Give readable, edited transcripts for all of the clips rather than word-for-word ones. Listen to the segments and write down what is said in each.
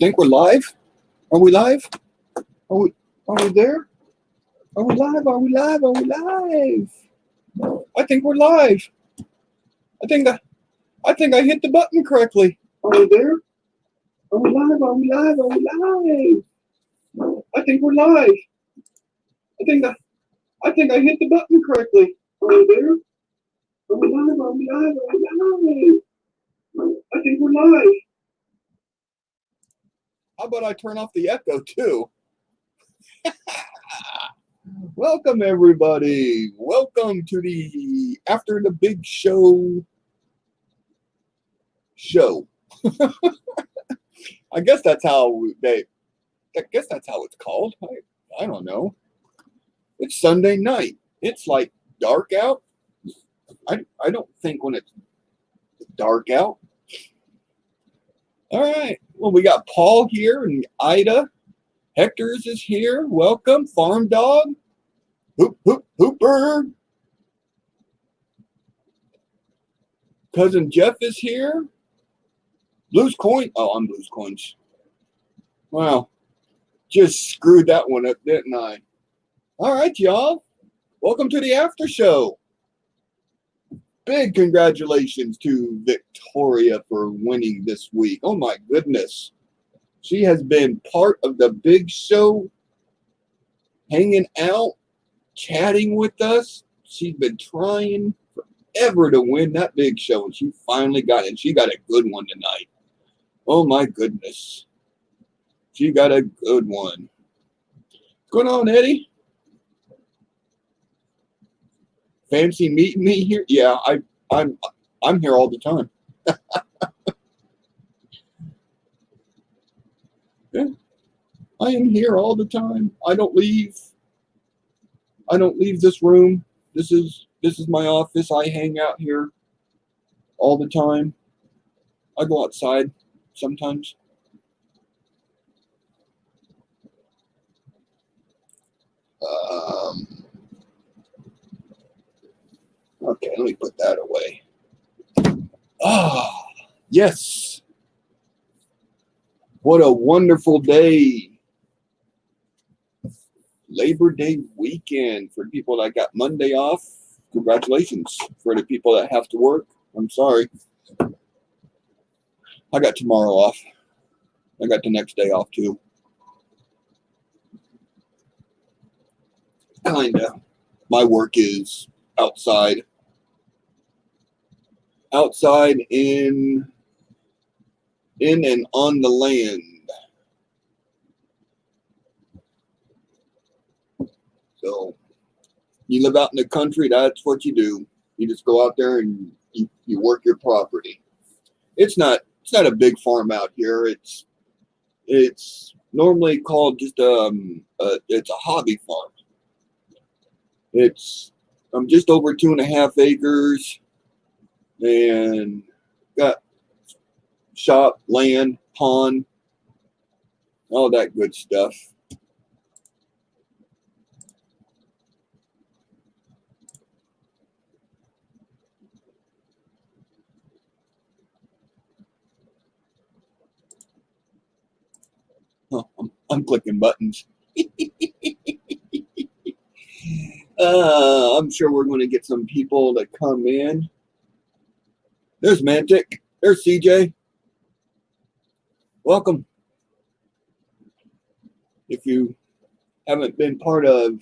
think we're live. Are we live? Are we there? Are we live? Are we live? Are we live? I think we're live. I think I hit the button correctly. Are we there? Are we live? Are we live? Are we live? I think we're live. I think I hit the button correctly. Are we there? Are we live? Are we live? Are we live? I think we're live. How about I turn off the echo too? Welcome everybody. Welcome to the After the Big Show. I guess that's how it's called. I don't know. It's Sunday night. It's like dark out. I don't think when it's dark out. All right. Well, we got Paul here and Ida. Hector's is here. Welcome. Farm Dog. Hoop, hoop, hooper. Cousin Jeff is here. Blues Coin. Oh, I'm Blues Coins. Wow. Just screwed that one up, didn't I? All right, y'all. Welcome to the after show. Big congratulations to Victoria for winning this week. Oh, my goodness. She has been part of the big show, hanging out, chatting with us. She's been trying forever to win that big show, and she finally got it. And she got a good one tonight. Oh, my goodness. She got a good one. What's going on, Eddie? Fancy meeting me here? Yeah, I'm here all the time. Yeah, I am here all the time. I don't leave this room. This is my office. I hang out here all the time. I go outside sometimes. Okay, let me put that away. Ah, yes. What a wonderful day. Labor Day weekend for people that got Monday off. Congratulations. For the people that have to work, I'm sorry. I got tomorrow off. I got the next day off too. Kinda. My work is outside. Outside in and on the land. So you live out in the country, that's what you do. You just go out there and you work your property. It's not a big farm out here. It's normally called just it's a hobby farm. It's just over 2.5 acres and got shop, land, pond, all that good stuff. Oh, I'm clicking buttons. I'm sure we're going to get some people to come in. There's Mantic. There's CJ. Welcome. If you haven't been part of,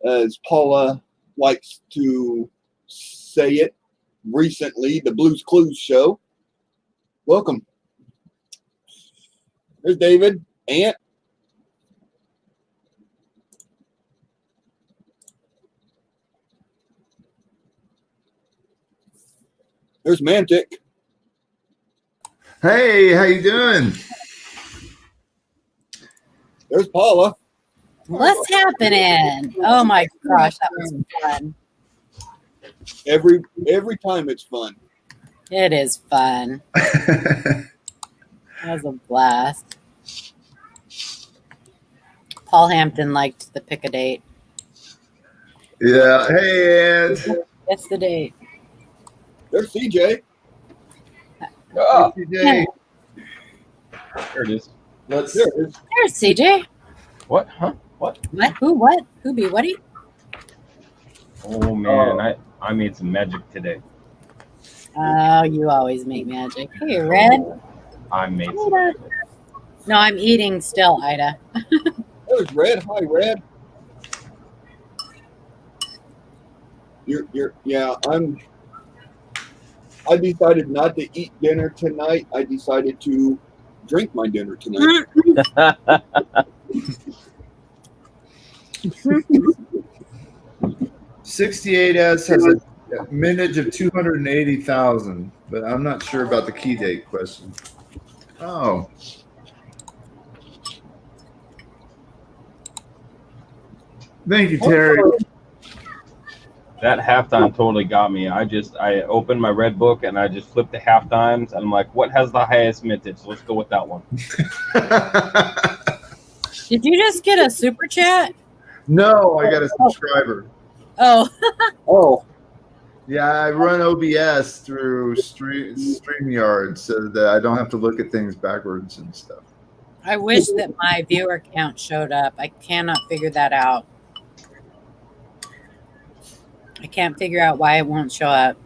as Paula likes to say it recently, the Blues Clues show, welcome. There's David, Ant. There's Mantic. Hey, how you doing? There's Paula. What's happening? Oh my gosh, that was fun. Every time it's fun. It is fun. That was a blast. Paul Hampton liked the pick a date. Yeah. Hey, Ed. It's the date. There's CJ. Oh, CJ. There it is. Let's. There it is. There's CJ. What? Huh? What? What? Who? What? Who be? What? Oh man, I made some magic today. Oh, you always make magic. Hey, Red. I made some Ida. magic. No, I'm eating still, Ida. There's Red. Hi, Red. I decided not to eat dinner tonight. I decided to drink my dinner tonight. 68S has a mintage of 280,000, but I'm not sure about the key date question. Oh. Thank you, Terry. That halftime totally got me. I opened my red book and I just flipped the halftimes and I'm like, what has the highest mintage? Let's go with that one. Did you just get a super chat? No, I got a subscriber. Oh, Oh, Yeah, I run OBS through StreamYard so that I don't have to look at things backwards and stuff. I wish that my viewer count showed up. I cannot figure that out. I can't figure out why it won't show up.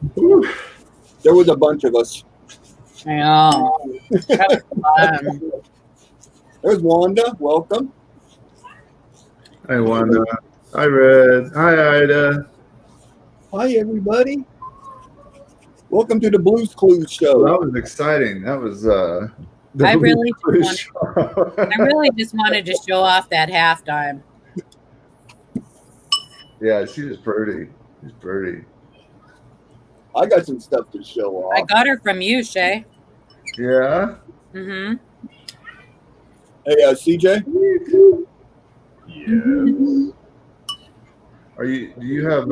there was a bunch of us. I know. That was fun. There's Wanda. Welcome. Hi, Wanda. Hi, Red. Hi, Ida. Hi, everybody. Welcome to the Blues Clues show. That was exciting. That was I really just wanted to show off that halftime. Yeah, she was pretty. She's pretty. I got some stuff to show I off. got her from you, Shay. Yeah. Mm-hmm. Hey, CJ. Yeah. Do you have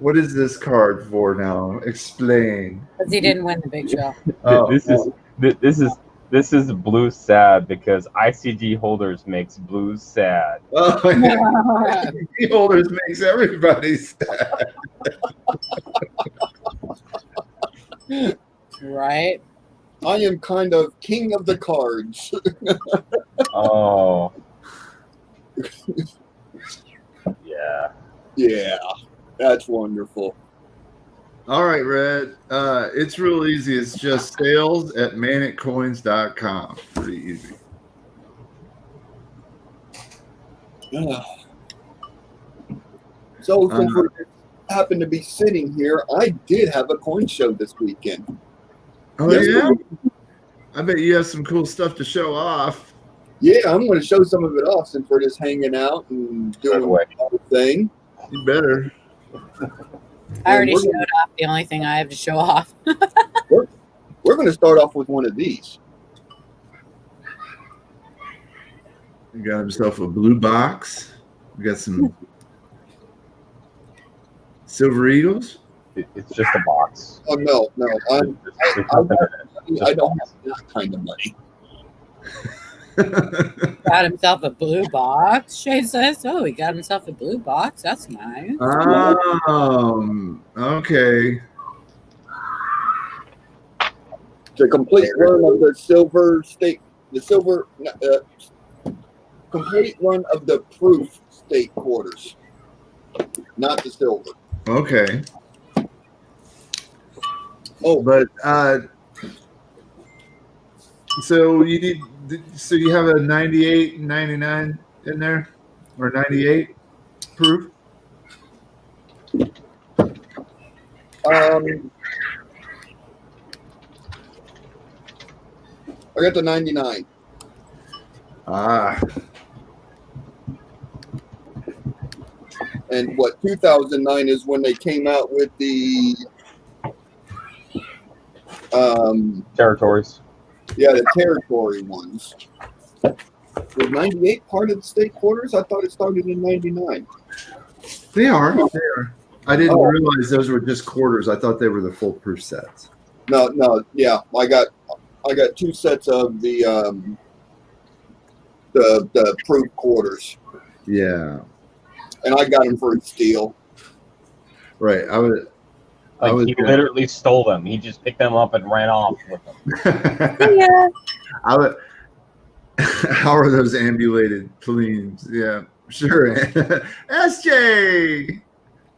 what is this card for now? Explain. Because he didn't win the big show. Oh, This is blue sad because ICG holders makes blues sad. oh, yeah. Key holders makes everybody sad. Right? I am kind of king of the cards. Oh. Yeah. Yeah, that's wonderful. All right, Red. It's real easy. It's just sales@maniccoins.com. Pretty easy. So since we happen to be sitting here, I did have a coin show this weekend. Oh, Yes, yeah? I bet you have some cool stuff to show off. Yeah, I'm going to show some of it off since we're just hanging out and doing Good way. the thing. You better. I already we're showed gonna- off the only thing I have to show off. We're going to start off with one of these. He got himself a blue box. We got some Silver Eagles. It's just a box. Oh, no, There's nothing in it. I don't have that kind of money. Got himself a blue box. Shay says, oh, he got himself a blue box. That's nice. Okay. The complete run of the complete run of the proof state quarters, not the silver. Okay. Oh, But so you have a 98 and 99 in there, or 98 proof? I got the 99. Ah, And what 2009 is when they came out with the Territories. the territory ones. Was 98 part of the state quarters? I thought it started in 99. they are. I didn't Oh. realize those were just quarters. I thought they were the full proof sets. No, yeah. I got two sets of the proof quarters, Yeah, and I got them for a steal. right. I Like was he gonna- literally stole them. He just picked them up and ran off with them. Yeah. How are those ambulated planes? Yeah, sure. SJ.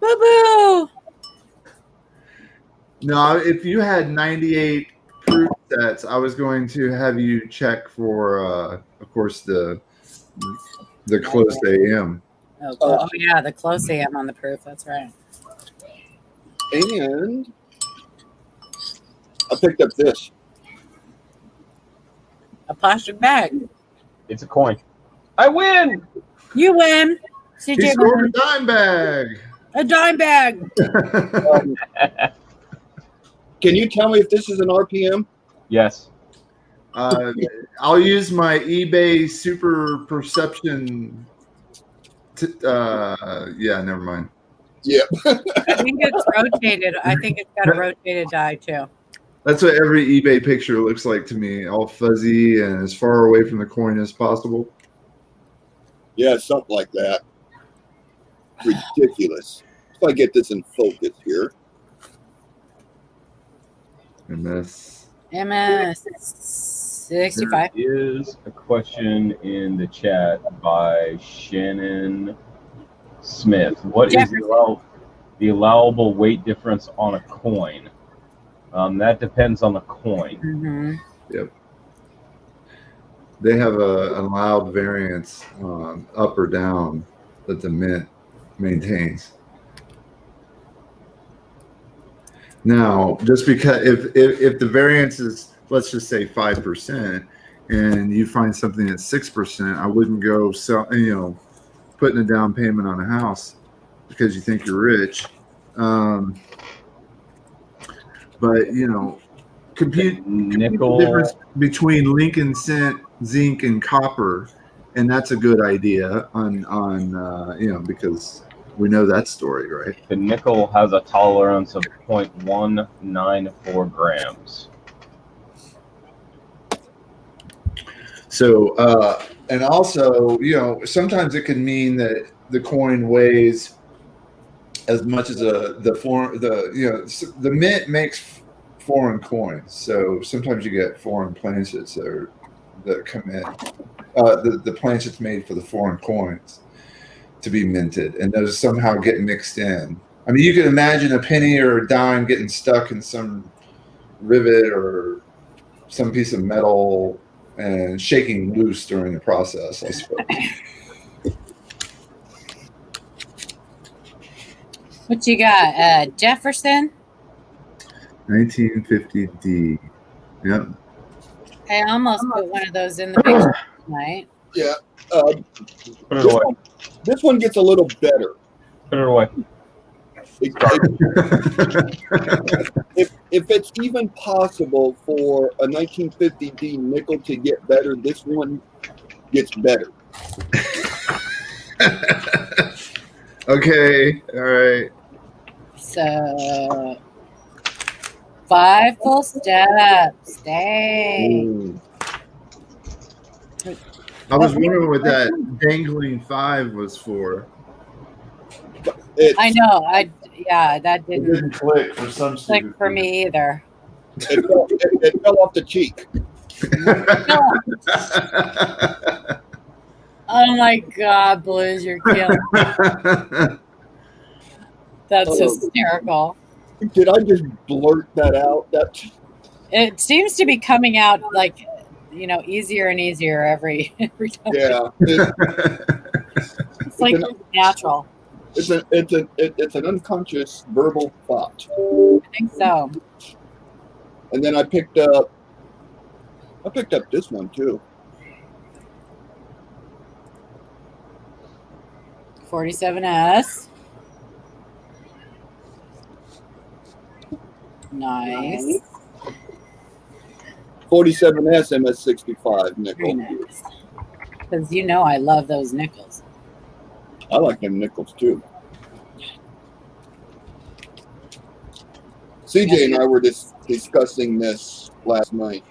Boo boo. No, if you had 98 proof sets, I was going to have you check for, of course, the close AM. Oh, yeah, the close AM on the proof. That's right. And I picked up this. A plastic bag. It's a coin. I win. You win. He CJ scored won. a dime bag. A dime bag. Can you tell me if this is an RPM? Yes. I'll use my eBay super perception. Yeah, never mind. I think it's rotated. I think it's got a rotated die too. That's what every eBay picture looks like to me, all fuzzy and as far away from the coin as possible. Yeah, something like that. Ridiculous. If I get this in focus here. MS. MS 65. There is a question in the chat by Shannon Smith. What is Jefferson. the allowable weight difference on a coin? That depends on the coin. Mm-hmm. They have an allowed variance up or down that the mint maintains. Now, just because if the variance is, let's just say 5%, and you find something at 6%, I wouldn't go putting a down payment on a house because you think you're rich. But compute Nickel. the difference between Lincoln cent, zinc, and copper, and that's a good idea on because we know that story, right? The nickel has a tolerance of 0.194 grams. So, and also, sometimes it can mean that the coin weighs as much as the mint makes foreign coins. So sometimes you get foreign planchets that come in. The planchets made for the foreign coins to be minted, and those somehow get mixed in. I mean, you can imagine a penny or a dime getting stuck in some rivet or some piece of metal and shaking loose during the process, I suppose. What you got? Jefferson? 1950D. Yep. I almost put one of those in the picture tonight. Yeah. Put it away. This one gets a little better. Put it away. If it's even possible for a 1950D nickel to get better, this one gets better. Okay. All right. So 5 full steps. Dang. Ooh. I was wondering what that dangling 5 was for. It's, I know. That It didn't didn't click for some click stupid for reason. me either. it fell off the cheek. Oh my God, Blues, you're killing me. That's hysterical. Did I just blurt that out? It seems to be coming out like, easier and easier every time. Yeah. It's like natural. It's an unconscious verbal thought. I think so. And then I picked up this one too. 47S. Nice. 47S MS65 nickel. Very nice. Because I love those nickels. I like them nickels too. CJ and I were discussing this last night.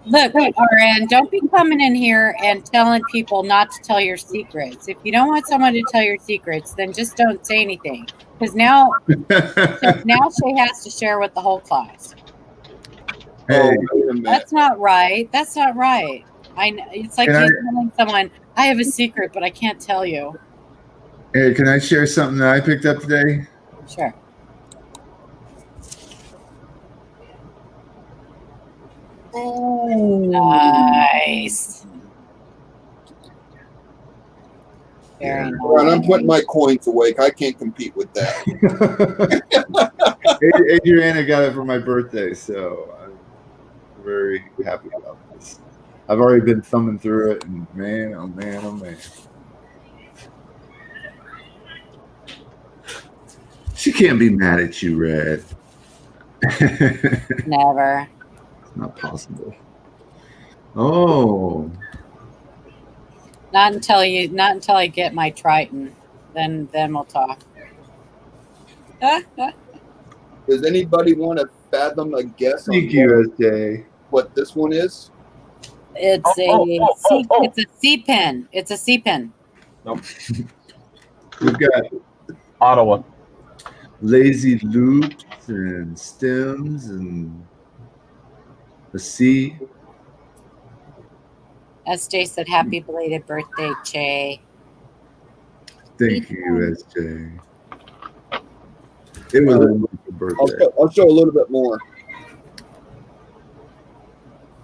Look, RN, don't be coming in here and telling people not to tell your secrets. If you don't want someone to tell your secrets, then just don't say anything. Because now she has to share with the whole class. Hey, Oh, wait a minute. That's not right. That's not right. It's like Can you telling someone, I have a secret, but I can't tell you. hey, can I share something that I picked up today? Sure. Nice. Very Yeah. nice. All right, I'm putting my coins away. I can't compete with that. Adriana got it for my birthday, so I'm very happy about this. I've already been thumbing through it, and man, oh man, oh man. She can't be mad at you, Red. Never. It's not possible. Oh, Not until I get my Triton. Then we'll talk. Does anybody want to fathom a guess on thank you, SJ. what this one is? It's it's a C pin. It's a C pin. We've got Ottawa. lazy loops and stems and a C. SJ said, "Happy belated birthday, Che." Thank you, SJ. It was a wonderful birthday. I'll show a little bit more.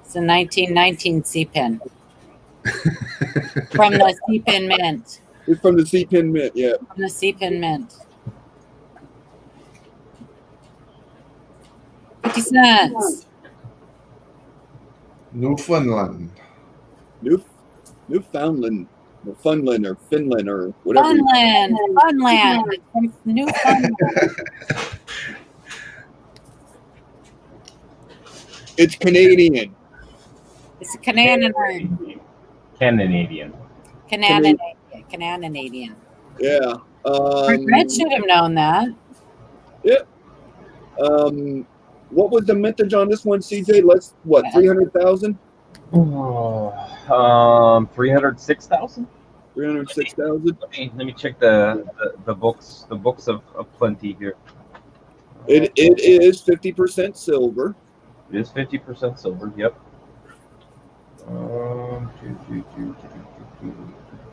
It's a 1919 C pin from the C pin mint. It's from the C Pin Mint, yeah. From the C pin mint. 50 cents. Newfoundland. Newfoundland, or Funland, or Finland, or whatever. Funland. It's from Newfoundland. It's Canadian. It's a Canadian. Canadian. Canadian. Yeah. Red should have known that. What was the mintage on this one, CJ? 300,000? 306,000. 306,000? Let me check the books of plenty here. It is 50% silver. It is 50% silver. Yep.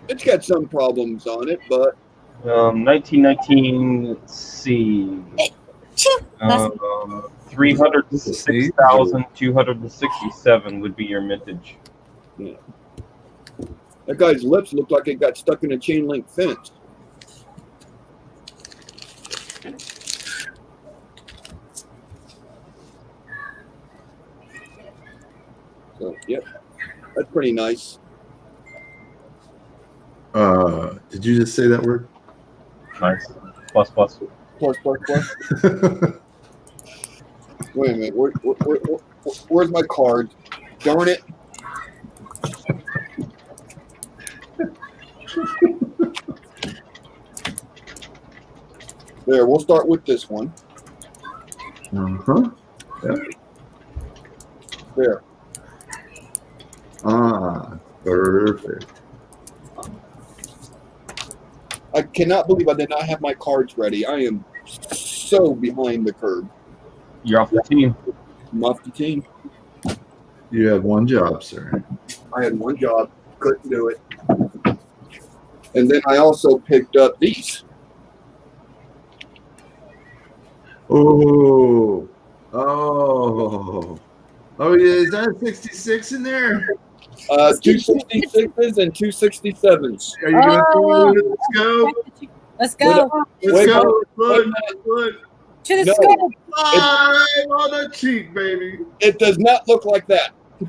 It's got some problems on it, but 1919 C. 306,267 would be your mintage. that guy's lips look like it got stuck in a chain link fence. So, yep, that's pretty nice. Did you just say that word? Nice. Plus. Plus. Wait a minute. Where's my card? Darn it. There, we'll start with this one. Uh-huh. Yep. There. Ah, perfect. I cannot believe I did not have my cards ready. I am so behind the curve. You're off the team. I'm off the team. You have one job, sir. I had one job, couldn't do it. And then I also picked up these. Oh, yeah. Is that a 66 in there? 266s and 267s. Are you going to throw it into the scope? Let's go. Let's Wait, go. wait. Look. To the No. scope. Right on the cheek, baby. It does not look like that. To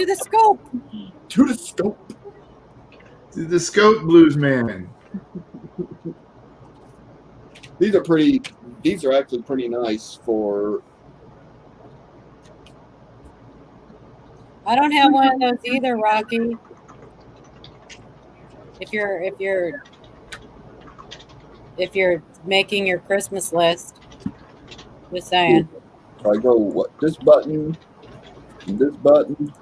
the scope. To the scope. To the scope, blues man. These are actually pretty nice for. I don't have one of those either, Rocky. If you're making your Christmas list, just saying. So I go, what, this button, and this button.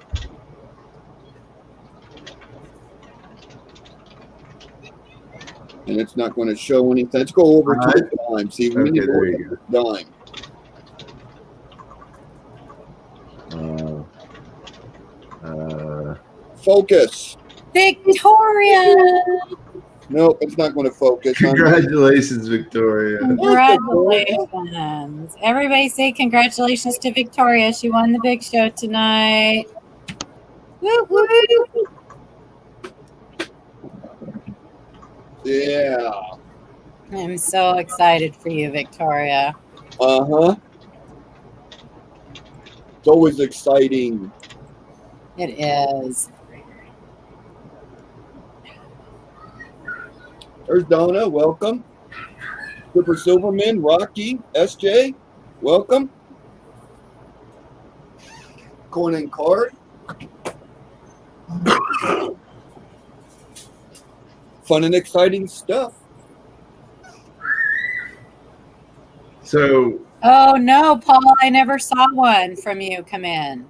And it's not going to show anything. Let's go over to the dime. See, we Okay, need to there look you at the dime. Focus. Victoria! Nope, it's not going to focus. Congratulations, Victoria. Congratulations. Everybody say congratulations to Victoria. She won the big show tonight. Woo woo! Yeah. I'm so excited for you, Victoria. Uh-huh. It's always exciting. It is. There's Donna. Welcome. Super Silverman, Rocky, SJ. Welcome. Coin and card. Fun and exciting stuff. So, Oh no, Paul, I never saw one from you come in.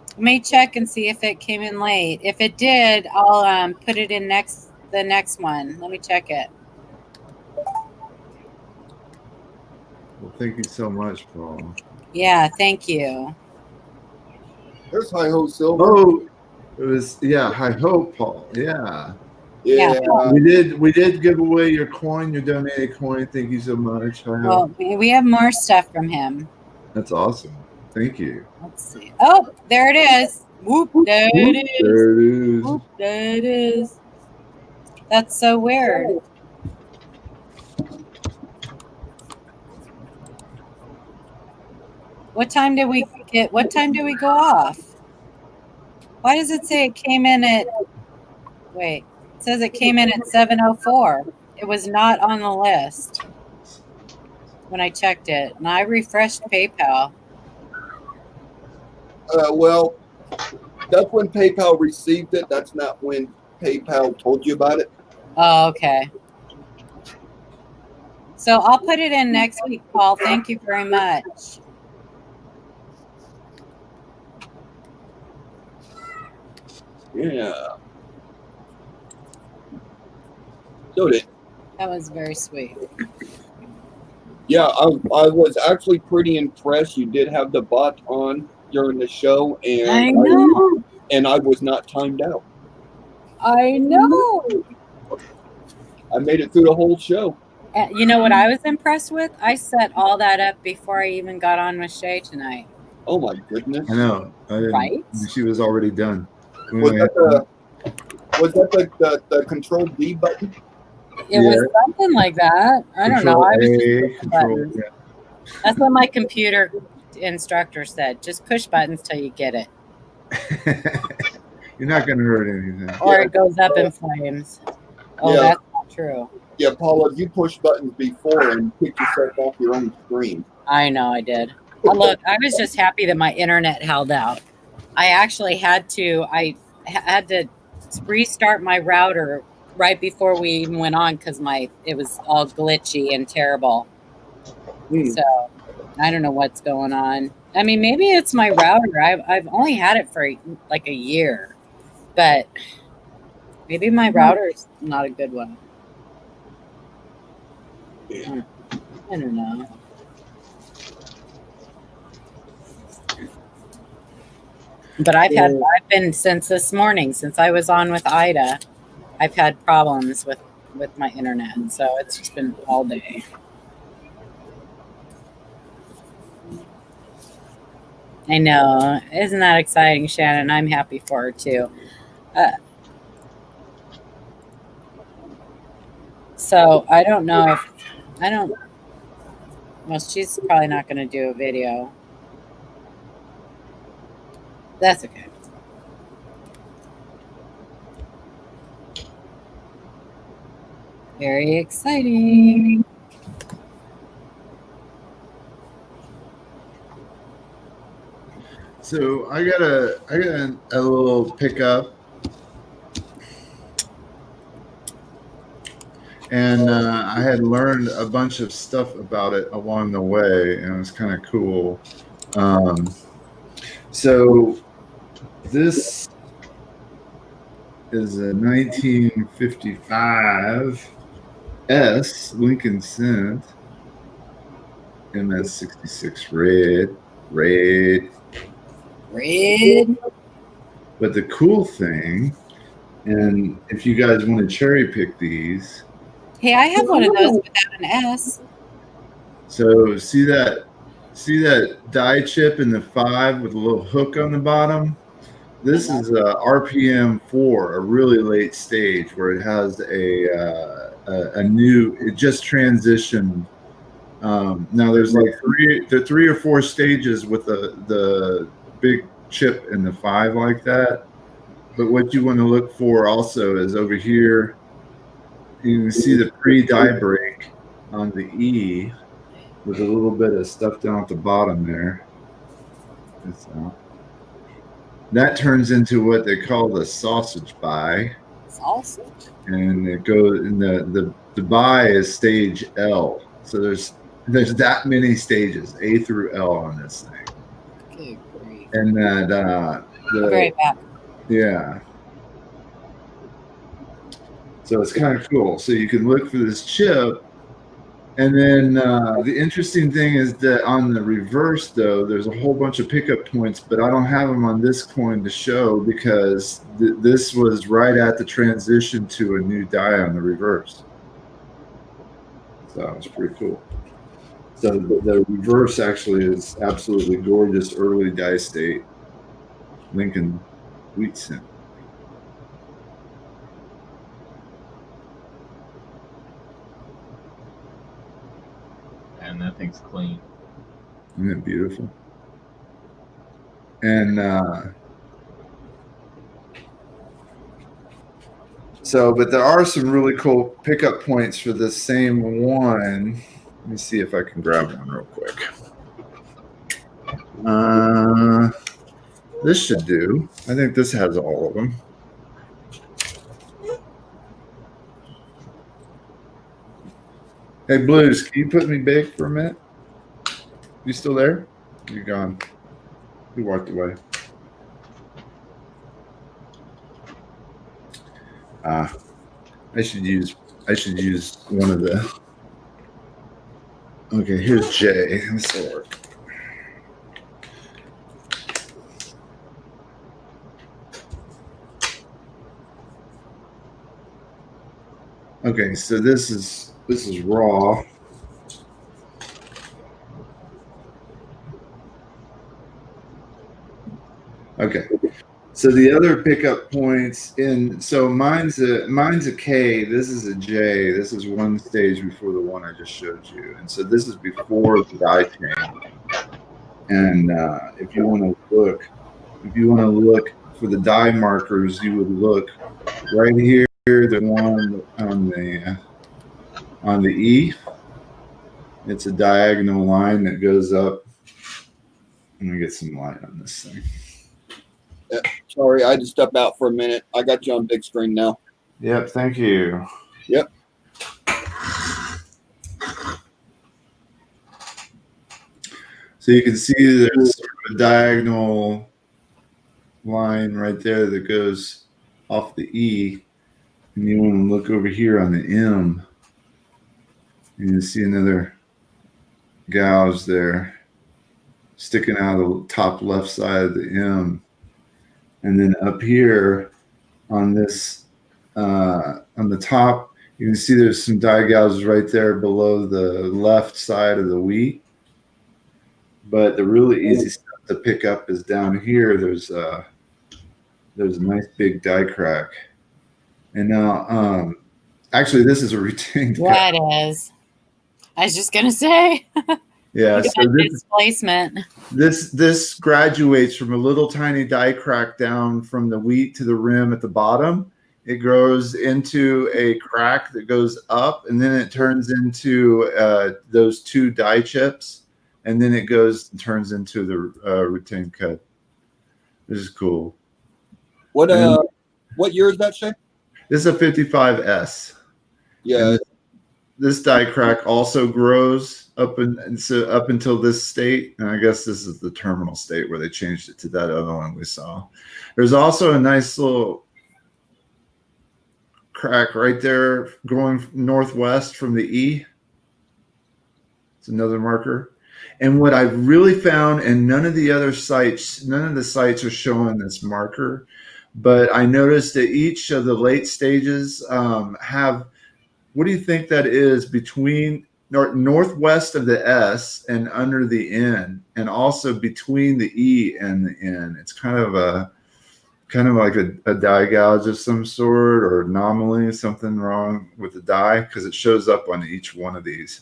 Let me check and see if it came in late. If it did, I'll put it in the next one. Let me check it. well, thank you so much, Paul. Yeah, thank you. There's Hi Ho Silver. Oh, it was Hi Hope, Paul. Yeah. Yeah. We did give away your coin, your donated coin. Thank you so much. Hi Well, Hope. we have more stuff from him. That's awesome. Thank you. Let's see. Oh, there it is. Whoop, there it is. There it is. Whoop, there it is. That's so weird. What time did we go off? Why does it say it came in at wait, it says it came in at 7:04. It was not on the list when I checked it. And I refreshed PayPal. Well, that's when PayPal received it. That's not when PayPal told you about it. Oh, okay. So I'll put it in next week, Paul. Thank you very much. Yeah. So did. That was very sweet. Yeah, I was actually pretty impressed. You did have the bot on during the show, and I know. I was not timed out. I know. I made it through the whole show. You know what I was impressed with? I set all that up before I even got on with Shay tonight. Oh my goodness! I know. Right? She was already done. Was that the Control D button? It was something like that. I don't know. I was just pushing Control, buttons. That's what my computer instructor said. Just push buttons till you get it. You're not going to hurt anything. Or it goes up in flames. Oh, Yeah. that's not true. Yeah, Paula, you pushed buttons before and kicked yourself off your own screen. I know I did. Look, I was just happy that my internet held out. I actually had to restart my router right before we even went on because it was all glitchy and terrible. So I don't know what's going on. I mean, maybe it's my router. I've only had it for like a year, but maybe my router's not a good one. I don't know. But I've been since this morning, since I was on with Ida, I've had problems with my internet. So it's just been all day. I know. Isn't that exciting, Shannon? I'm happy for her too. So I don't know well, she's probably not going to do a video. That's okay. Very exciting. So I got a little pickup, and I had learned a bunch of stuff about it along the way, and it was kind of cool. So this is a 1955 S Lincoln Cent MS66 red. But the cool thing, and if you guys want to cherry pick these, Hey, I have one of those without an S. so see that die chip in the 5 with a little hook on the bottom? This is a RPM 4, a really late stage where it has a new, it just transitioned. Now there's like three or four stages with the big chip in the 5 like that. But what you want to look for also is over here, you can see the pre-die break on the E with a little bit of stuff down at the bottom there. That turns into what they call the sausage buy. Sausage. And it goes, and the buy is stage L. So there's that many stages, A through L on this thing. Good grief. And that I'll be right back. yeah. So it's kind of cool. So you can look for this chip. And then the interesting thing is that on the reverse, though, there's a whole bunch of pickup points, but I don't have them on this coin to show because this was right at the transition to a new die on the reverse. So it's pretty cool. So the reverse actually is absolutely gorgeous early die state Lincoln Wheat Cent. And that thing's clean. Isn't it beautiful? And so, but there are some really cool pickup points for the same one. Let me see if I can grab one real quick. This should do. I think this has all of them. Hey, Blues, can you put me big for a minute? You still there? You're gone. You walked away. I should use one of the. Okay, here's Jay. This will work. Okay, so this is raw. Okay. So the other pickup points so mine's a K, this is a J, this is one stage before the one I just showed you. And so this is before the die chain. And if you want to look for the die markers, you would look right here, the one on the E. It's a diagonal line that goes up. Let me get some light on this thing. Yeah, sorry, I had to step out for a minute. I got you on big screen now. Yep, thank you. Yep. So you can see there's sort of a diagonal line right there that goes off the E. And you want to look over here on the M. And you see another gouge there sticking out of the top left side of the M. And then up here on this, on the top, you can see there's some die gouges right there below the left side of the wheat. But the really easy stuff to pick up is down here. There's a nice big die crack. And now, actually, this is a retained. Yeah, it is. I was just gonna say. Yeah, so displacement. This graduates from a little tiny die crack down from the wheat to the rim at the bottom. It grows into a crack that goes up, and then it turns into those two die chips, and then it goes and turns into the retained cut. This is cool. What year is that, Shay? This is a 55S. Yeah. this die crack also grows up and so up until this state, and I guess this is the terminal state where they changed it to that other one we saw. There's also a nice little crack right there going northwest from the E. It's another marker. And what I've really found, and none of the sites are showing this marker, but I noticed that each of the late stages have, what do you think that is between northwest of the S and under the N, and also between the E and the N? It's kind of like a die gouge of some sort, or anomaly, something wrong with the die, because it shows up on each one of these.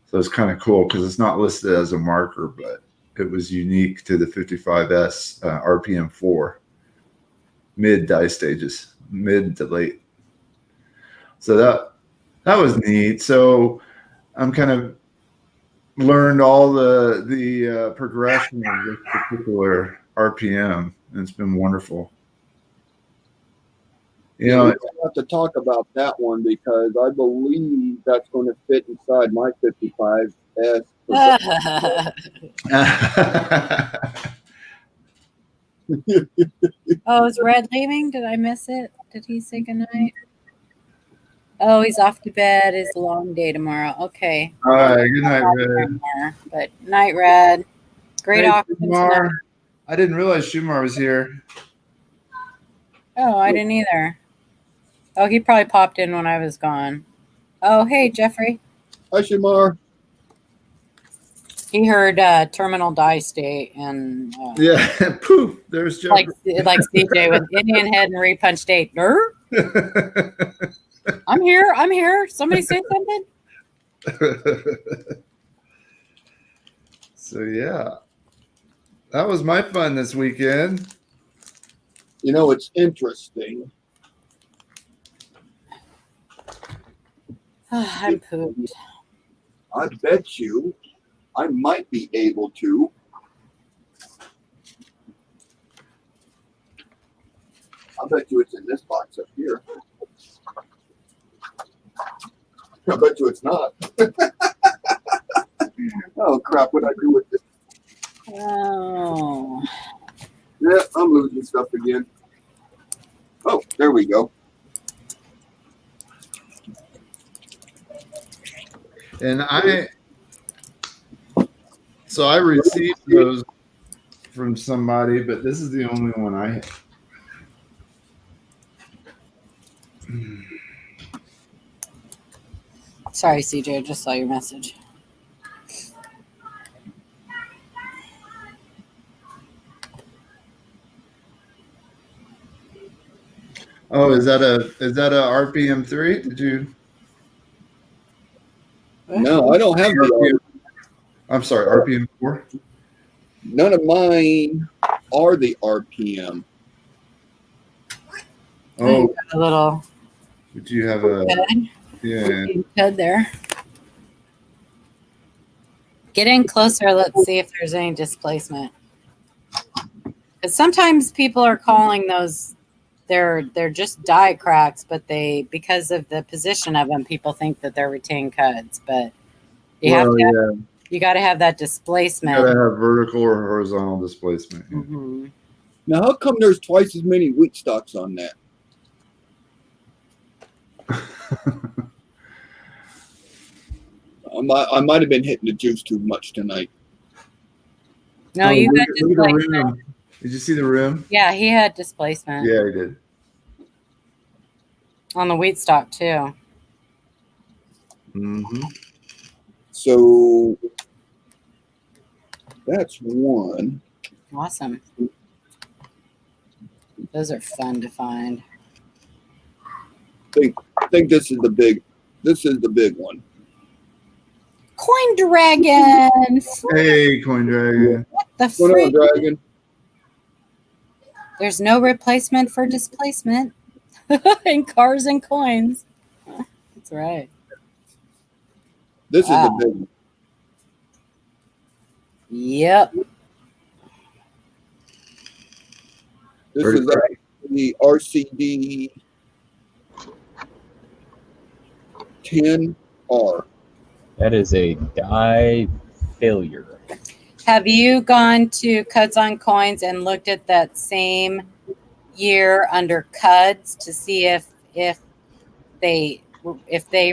So it's kind of cool because it's not listed as a marker, but it was unique to the 55S RPM 4 mid die stages, mid to late. So that was neat. So I'm kind of learned all the progression of this particular RPM, and it's been wonderful. You know, we have to talk about that one because I believe that's going to fit inside my 55S. Oh, is Red leaving? Did I miss it? Did he say goodnight? Oh, he's off to bed. It's a long day tomorrow. Okay. All right. Good night, Red. But night, Red. Great Hey, offer. Shumar. I didn't realize Shumar was here. Oh, I didn't either. Oh, he probably popped in when I was gone. Oh, hey, Jeffrey. Hi, Shamar. He heard terminal die state and Yeah, poof, there's Jeffrey. like CJ with Indian head and repunch date. I'm here. Somebody say something. So yeah, that was my fun this weekend. You know, it's interesting. I'm pooped. I bet you I might be able to. I bet you it's in this box up here. I bet you it's not. Oh, crap. What'd I do with this? Oh. Yeah, I'm losing stuff again. Oh, there we go. And I received those from somebody, but this is the only one I have. Sorry, CJ. I just saw your message. Oh, is that a RPM 3? Did you? No, I don't have the. I'm sorry, RPM 4. None of mine are the RPM. Oh, A little did you have a? head. Yeah. Head there. Get in closer. Let's see if there's any displacement. Because sometimes people are calling those. They're just die cracks, but because of the position of them, people think that they're retained cuts. But you got to have that displacement. You gotta have vertical or horizontal displacement. Mm-hmm. Now, how come there's twice as many wheat stalks on that? I might have been hitting the juice too much tonight. No, Oh, you look got at the displacement. rim. Did you see the rim? Yeah, he had displacement Yeah, he did. on the wheat stock too. Mm-hmm. So that's one. Awesome. Those are fun to find. I think this is the big one. Coin Dragon. Hey, Coin Dragon. What the What on, freak? Dragon? There's no replacement for displacement in cars and coins. That's right. This Wow. is the big one. Yep. This Pretty is the RCD 10 R. That is a die failure. Have you gone to Cuds on Coins and looked at that same year under Cuds to see if they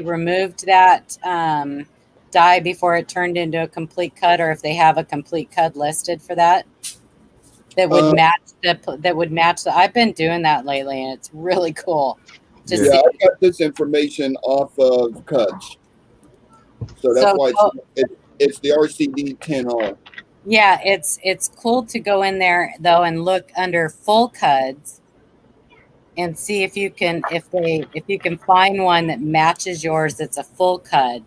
removed that die before it turned into a complete cud, or if they have a complete cud listed for that would match the I've been doing that lately, and it's really cool to Yeah. see. Yeah, I got this information off of Cuds. So that's why it's the RCD 10R. Yeah, it's cool to go in there though and look under full cuds and see if you can find one that matches yours that's a full cud.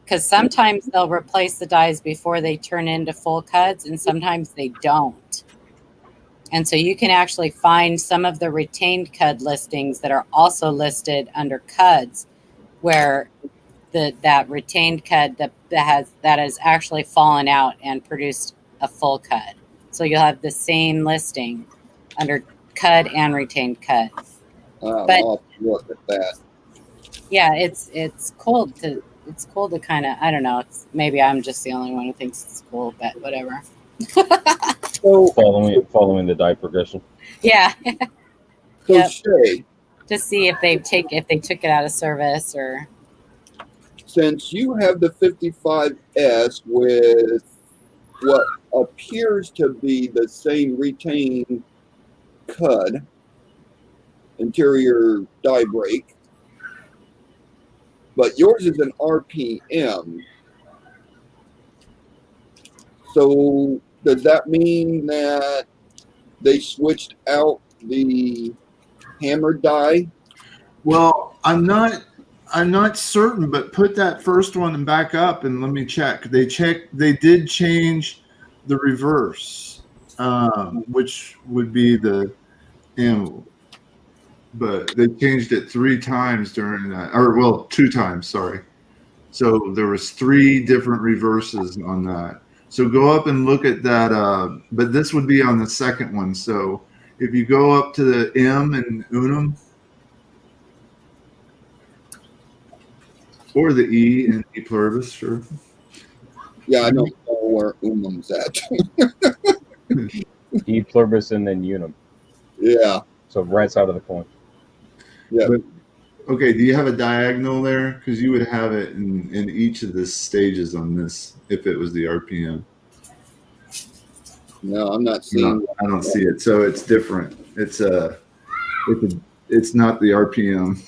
Because sometimes they'll replace the dies before they turn into full cuds, and sometimes they don't. And so you can actually find some of the retained cud listings that are also listed under cuds, where that retained cud that has actually fallen out and produced a full cud. So you'll have the same listing under cud and retained cud. I'll But- have to look at that. Yeah, it's cool to kind of, I don't know, it's maybe I'm just the only one who thinks it's cool, but whatever. So, Following the die progression. Yeah, so Yep. Shay, to see if they took it out of service or since you have the 55S with what appears to be the same retained cud interior die break, but yours is an RPM. So does that mean that they switched out the hammer die? Well, I'm not certain, but put that first one and back up and let me check. They did change the reverse, which would be the ammo. But they changed it 3 times during that, or well, 2 times, sorry. So there was 3 different reverses on that. So go up and look at that, but this would be on the second one. So if you go up to the M in Unum, or the E in E pluribus, sure. Yeah, I don't know where Umum's at. E pluribus and then unum. Yeah, So right side of the coin. yeah. But, okay, do you have a diagonal there? Because you would have it in each of the stages on this if it was the RPM. No, I'm not seeing. No, I don't see it. So it's different. It's not the RPM.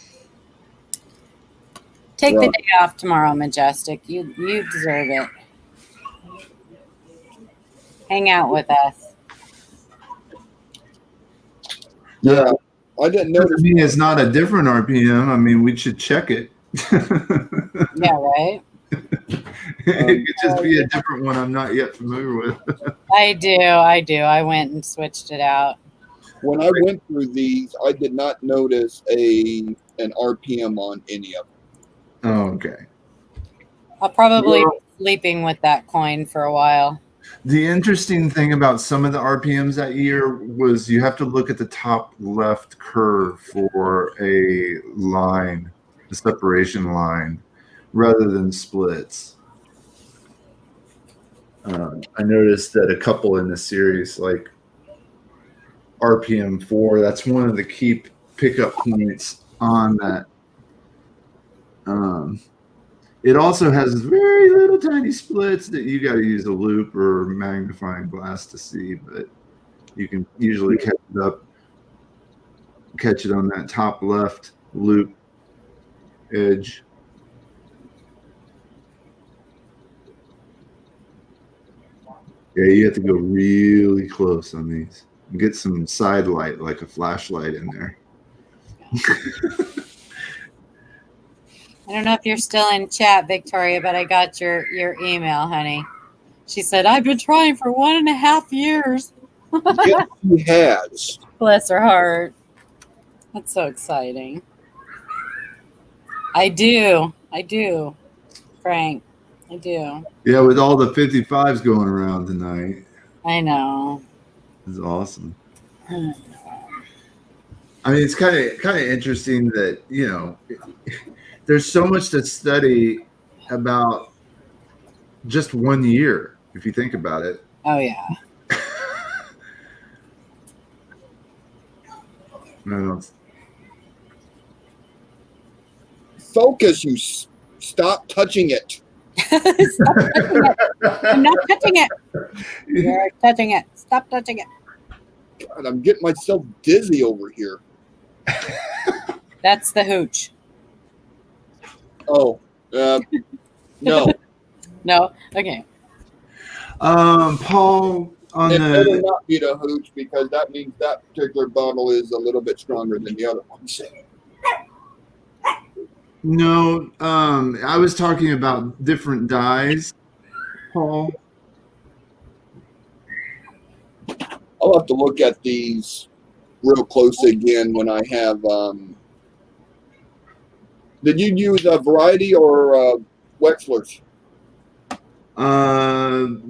take the Right. day off tomorrow, Majestic. You deserve it. Hang out with us. Yeah, I didn't notice. Doesn't mean it's not a different RPM. I mean, we should check it. Yeah, right. It could just be a different one I'm not yet familiar with. I do. I went and switched it out. When I went through these, I did not notice an RPM on any of them. Oh, okay. I'll probably be sleeping with that coin for a while. The interesting thing about some of the RPMs that year was you have to look at the top left curve for a line, a separation line, rather than splits. I noticed that a couple in the series, like RPM 4, that's one of the key pickup points on that. It also has very little tiny splits that you got to use a loop or magnifying glass to see, but you can usually catch it on that top left loop edge. Yeah, you have to go really close on these. Get some side light, like a flashlight in there. I don't know if you're still in chat, Victoria, but I got your email, honey. She said, I've been trying for 1.5 years. Yes, he has. Bless her heart. That's so exciting. I do, Frank. I do. Yeah, with all the 55s going around tonight. I know. It's awesome. I mean, it's kind of interesting that there's so much to study about just 1 year if you think about it. Oh yeah. No, Focus, you stop touching it. Stop touching it. I'm not touching it. You're touching it. Stop touching it. God, I'm getting myself dizzy over here. That's the hooch. Oh, no. No. Okay. Paul, on It better the not be the hooch because that means that particular bottle is a little bit stronger than the other ones. no, I was talking about different dyes, Paul. I'll have to look at these real close again when I have. Did you use a variety or Wexler's?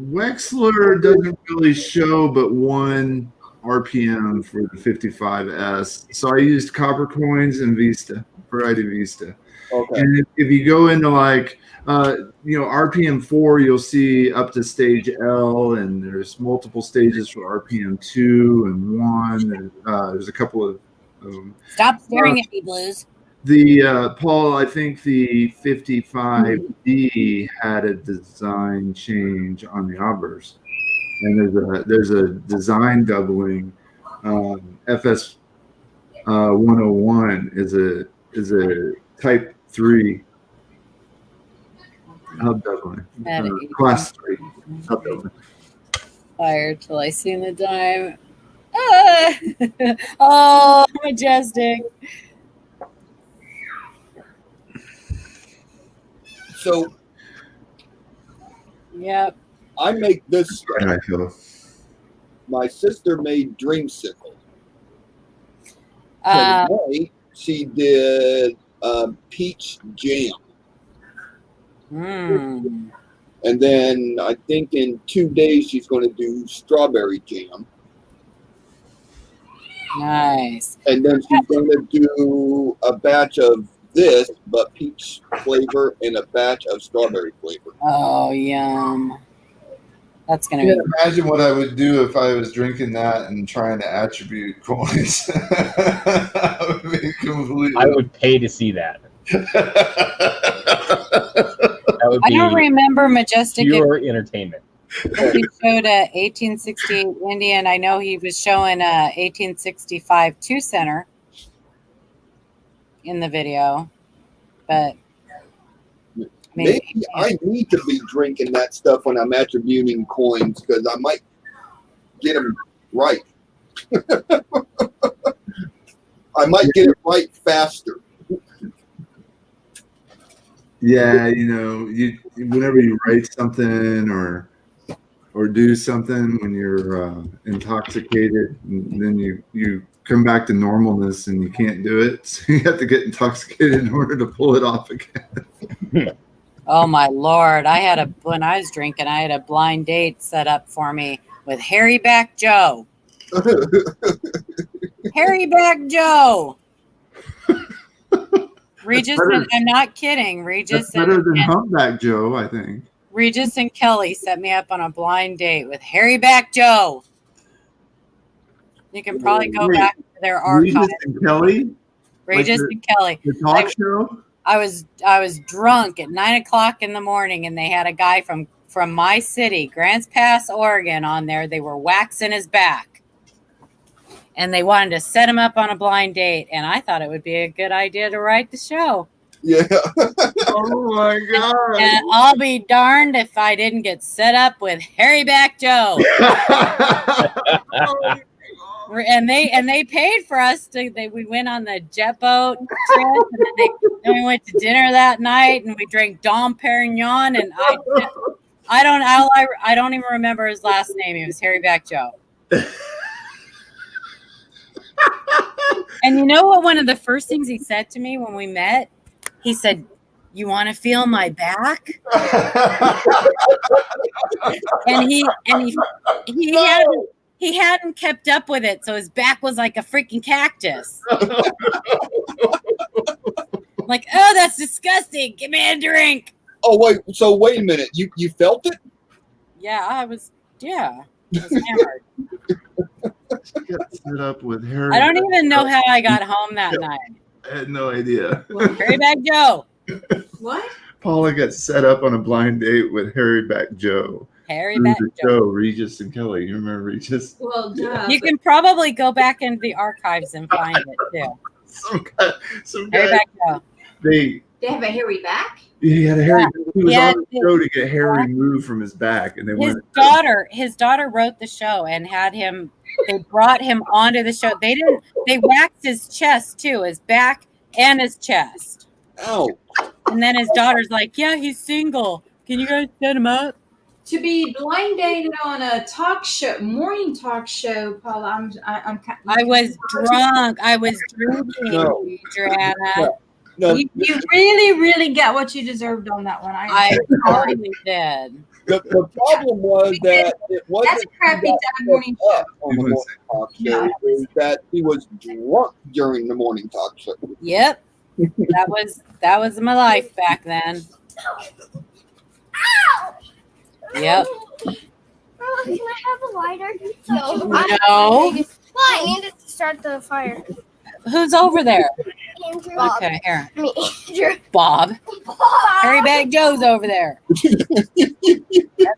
Wexler doesn't really show but 1 RPM for the 55S. So I used Copper Coins and Vista, Variety Vista. Okay. And if you go into RPM 4, you'll see up to stage L, and there's multiple stages for RPM 2 and 1. There's a couple of Stop staring at me, Blues. Paul, I think the 55D had a design change on the Aubers, and there's a design doubling. FS 101 is a Type 3 hub doubling, class 3 hub doubling. Fired till I seen the dime. Ah! Oh, majestic. So Yep. I make this. And I feel My sister made Dreamsicle. Uh, Today she did peach jam, mm, and then I think in 2 days she's going to do strawberry jam, nice. and then she's going to do a batch of this, but peach flavor, and a batch of strawberry flavor. Oh, yum. That's I gonna can't be. imagine what I would do if I was drinking that and trying to attribute coins. I would be completely. I would pay to see that. That would I be don't remember Majestic if pure entertainment. he showed a 1868 Indian. I know he was showing a 1865 two center in the video, but Maybe I need to be drinking that stuff when I'm attributing coins because I might get them right. I might get it right faster. Yeah, you whenever you write something or do something when you're intoxicated, and then you come back to normalness and you can't do it, so you have to get intoxicated in order to pull it off again. oh my Lord, when I was drinking, I had a blind date set up for me with Harry Back Joe. Harry Back Joe. Regis, and I'm not kidding. That's better than Humpback Joe, I think. Regis and Kelly set me up on a blind date with Harry Back Joe. You can probably go Wait, back to their archive. Regis and Kelly, Regis like and Kelly. the talk show. I was drunk at 9 o'clock in the morning, and they had a guy from my city, Grants Pass, Oregon, on there. They were waxing his back, and they wanted to set him up on a blind date. And I thought it would be a good idea to write the show. Yeah. Oh my God! And I'll be darned if I didn't get set up with Harry Back Joe. And they paid for us we went on the jet boat trip, and then we went to dinner that night, and we drank Dom Perignon, and I don't even remember his last name. It was Harry Back Joe. And you know what? One of the first things he said to me when we met, he said, "You want to feel my back?" And he he hadn't kept up with it, so his back was like a freaking cactus. Like, oh, that's disgusting. Give me a drink. Oh wait, so wait a minute. You felt it? Yeah, I was hammered. Got set up with Harry. I don't even know how I got home that night. I had no idea. Harry Bag Joe. What? Paula got set up on a blind date with Harry Back Joe. Harry Through Bag the Joe. show, Regis and Kelly. You remember Regis? Well, duh. You can probably go back into the archives and find it too. Some Harry guy. Bag Joe. They They have a hairy back? he had a Harry. He was Yeah, on the show to get Harry removed from his back, and they His went. daughter wrote the show and had him. They brought him onto the show. They waxed his chest too, his back and his chest. Ow. And then his daughter's like, "Yeah, he's single. Can you guys set him up?" To be blind dated on a talk show, morning talk show, Paula, I'm I was drunk. I was drinking, No. Adriana. No, You really, really got what you deserved on that one. I totally did. the problem was that it wasn't That's a crappy he got time morning show. up on the morning talk show. It was that he was drunk during the morning talk show. Yep. That was my life back then. Yep. Mama, can I have a lighter? No. Why? I needed to start the fire. Who's over there? Andrew. Okay, here. Me, Andrew. Bob. Harry Bag Joe's over there. Have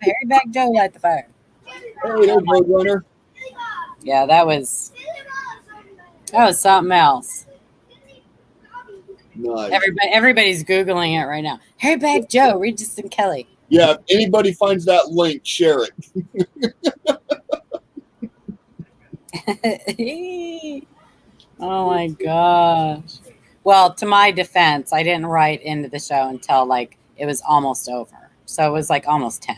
Harry Bag Joe light the fire. Hey, there's Roadrunner. Yeah, that was something else. Nice. Everybody's Googling it right now. Harry Bag Joe, Regis and Kelly. Yeah, if anybody finds that link, share it. Oh my gosh. Well, to my defense, I didn't write into the show until like it was almost over. So it was like almost 10.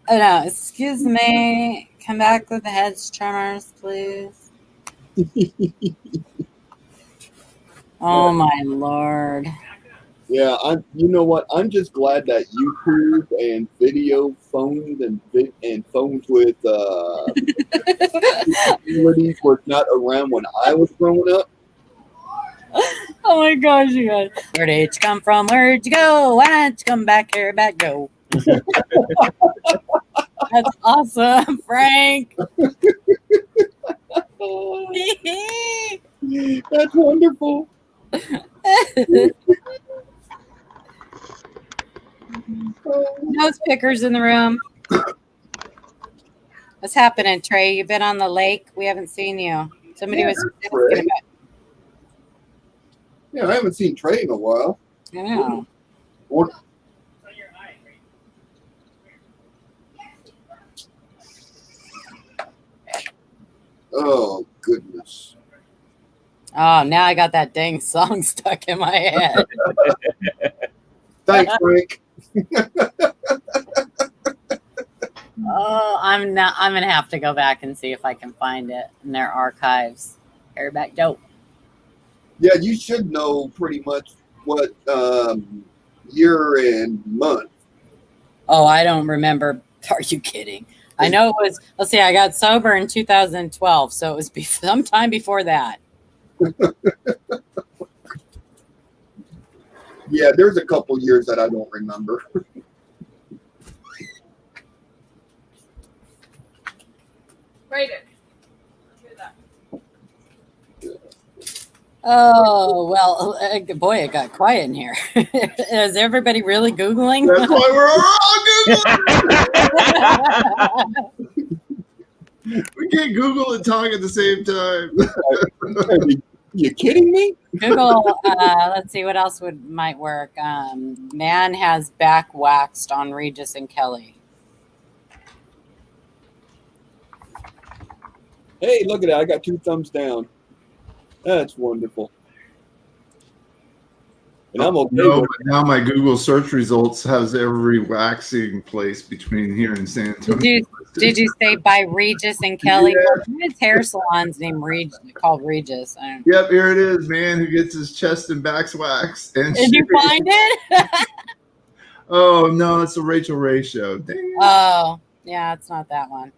Oh no, excuse me. Come back with the hedge trimmers, please. Oh my lord. Yeah, you know what? I'm just glad that YouTube and video phones and phones with capabilities were not around when I was growing up. Oh my gosh, you guys. Where'd H come from? Where'd you go? Why don't you come back here? Back go. That's awesome, Frank. That's wonderful. Nose pickers in the room. What's happening, Trey? You've been on the lake. We haven't seen you. Somebody was Trey. asking about. Yeah, I haven't seen Trey in a while. I know. What? Oh goodness. Oh, now I got that dang song stuck in my head. Thanks, Frank. Oh, I'm gonna have to go back and see if I can find it in their archives. Harry Back Dope. Yeah, you should know pretty much what year and month. Oh, I don't remember. Are you kidding? I know it was. Let's see. I got sober in 2012, so it was sometime before that. Yeah, there's a couple years that I don't remember. Right. Oh well, boy, it got quiet in here. Is everybody really Googling? That's why we're all Googling. We can't Google and talk at the same time. Are you kidding me? Google. Let's see what else might work. Man has back waxed on Regis and Kelly. Hey, look at that. I got 2 thumbs down. That's wonderful. And I'm okay No, with but now my Google search results has every waxing place between here and San Antonio. Did you say by Regis and Kelly? Yeah. His hair salon's named called Regis. Yep, here it is, man who gets his chest and backs waxed. And Did you find it? Oh no, it's a Rachel Ray show. Dang. Oh, yeah, it's not that one.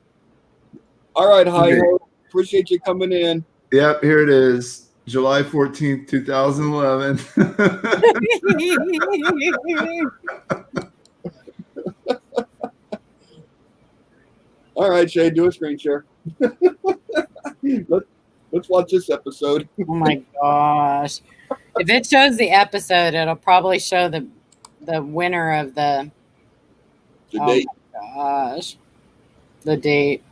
All right, hi. Appreciate you coming in. Yep, here it is. July 14th, 2011. All right, Shay, do a screen share. Let's watch this episode. Oh my gosh. If it shows the episode, it'll probably show the winner of the Today. gosh. The date.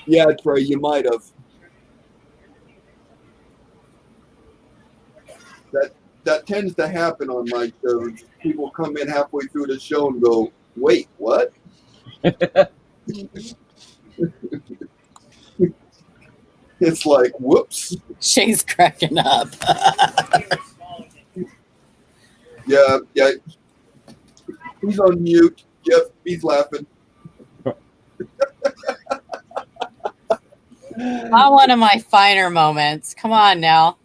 Yeah, Trey, you might have. That tends to happen on my shows. People come in halfway through the show and go, "Wait, what?" It's like, whoops. Shay's cracking up. Yeah. He's on mute. Yep, he's laughing. Not one of my finer moments. Come on now.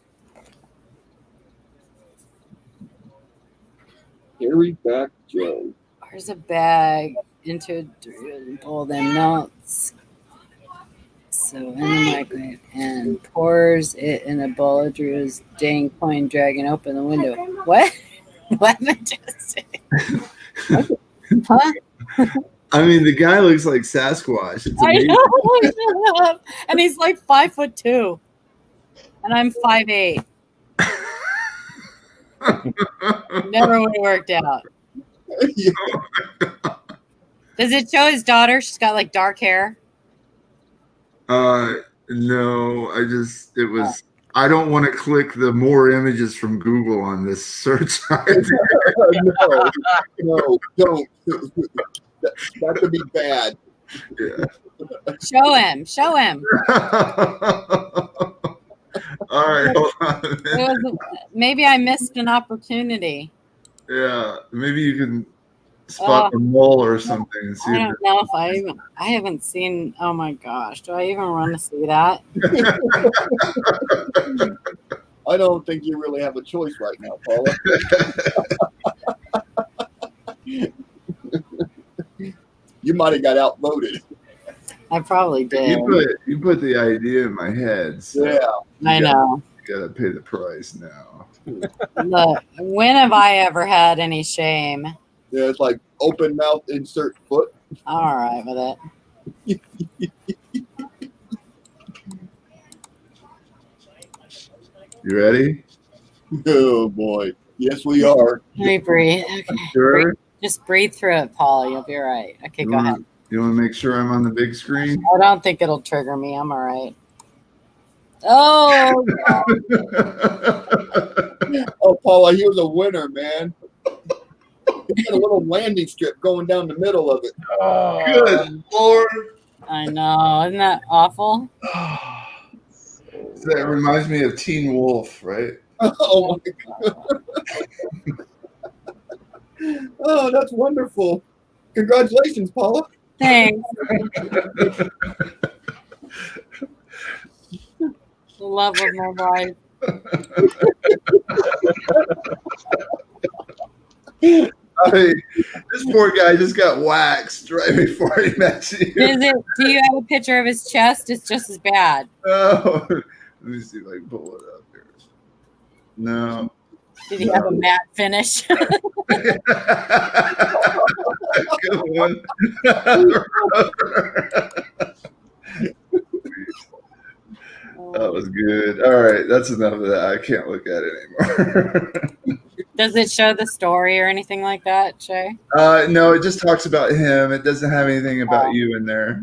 Harry back Joe. Where's a bag into a drill and pull them nuts. So in the microwave and pours it in a bowl of Drew's dang coin, dragging open the window. What? What majestic? Huh? I mean, the guy looks like Sasquatch. It's I amazing. know. And he's like 5'2", and I'm 5'8". Never would have worked out. Yeah. Does it show his daughter? She's got like dark hair. No, I don't want to click the more images from Google on this search. No, don't. That could be bad. Yeah. Show him. Show him. All right, hold on. Maybe I missed an opportunity. Yeah, maybe you can spot the mole or something and see. I don't know if I haven't seen. Oh my gosh, do I even want to see that? I don't think you really have a choice right now, Paula. You might have got outvoted. I probably did. You put the idea in my head. So Yeah. I know. you gotta pay the price now. Look, when have I ever had any shame? Yeah, it's like open mouth, insert foot. I'm all right with it. You ready? Oh boy. Yes, we are. Let me breathe. Okay. Sure. Just breathe through it, Paul. You'll be all right. Okay, go ahead. You want to make sure I'm on the big screen? I don't think it'll trigger me. I'm all right. Oh, Oh, Paula, he was a winner, man. He had a little landing strip going down the middle of it. Good Lord. I know. Isn't that awful? That reminds me of Teen Wolf, right? Oh my God. Oh, that's wonderful. Congratulations, Paula. Thanks. The love of my life. I mean, this poor guy just got waxed right before he met you. Do you have a picture of his chest? It's just as bad. Oh, let me see if I can pull it up here. No. Did he have a matte finish? Good one. That was good. All right, that's enough of that. I can't look at it anymore. Does it show the story or anything like that, Shay? No, it just talks about him. It doesn't have anything about you in there.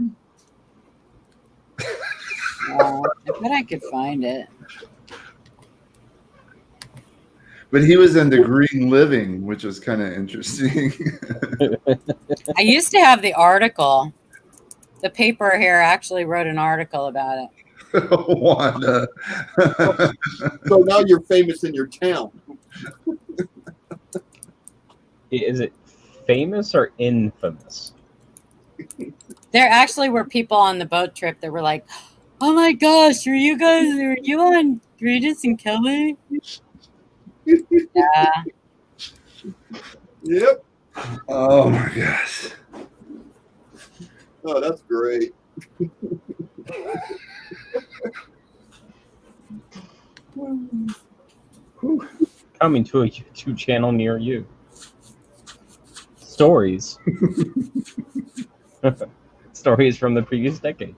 I bet I could find it. But he was into Green Living, which was kind of interesting. I used to have the article. The paper here actually wrote an article about it. Wanda. So now you're famous in your town. Is it famous or infamous? There actually were people on the boat trip that were like, "Oh my gosh, were you on Regis and Kelly. Yeah. Yep. Oh my gosh. Oh, that's great. Coming to a YouTube channel near you. Stories. Stories from the previous decade.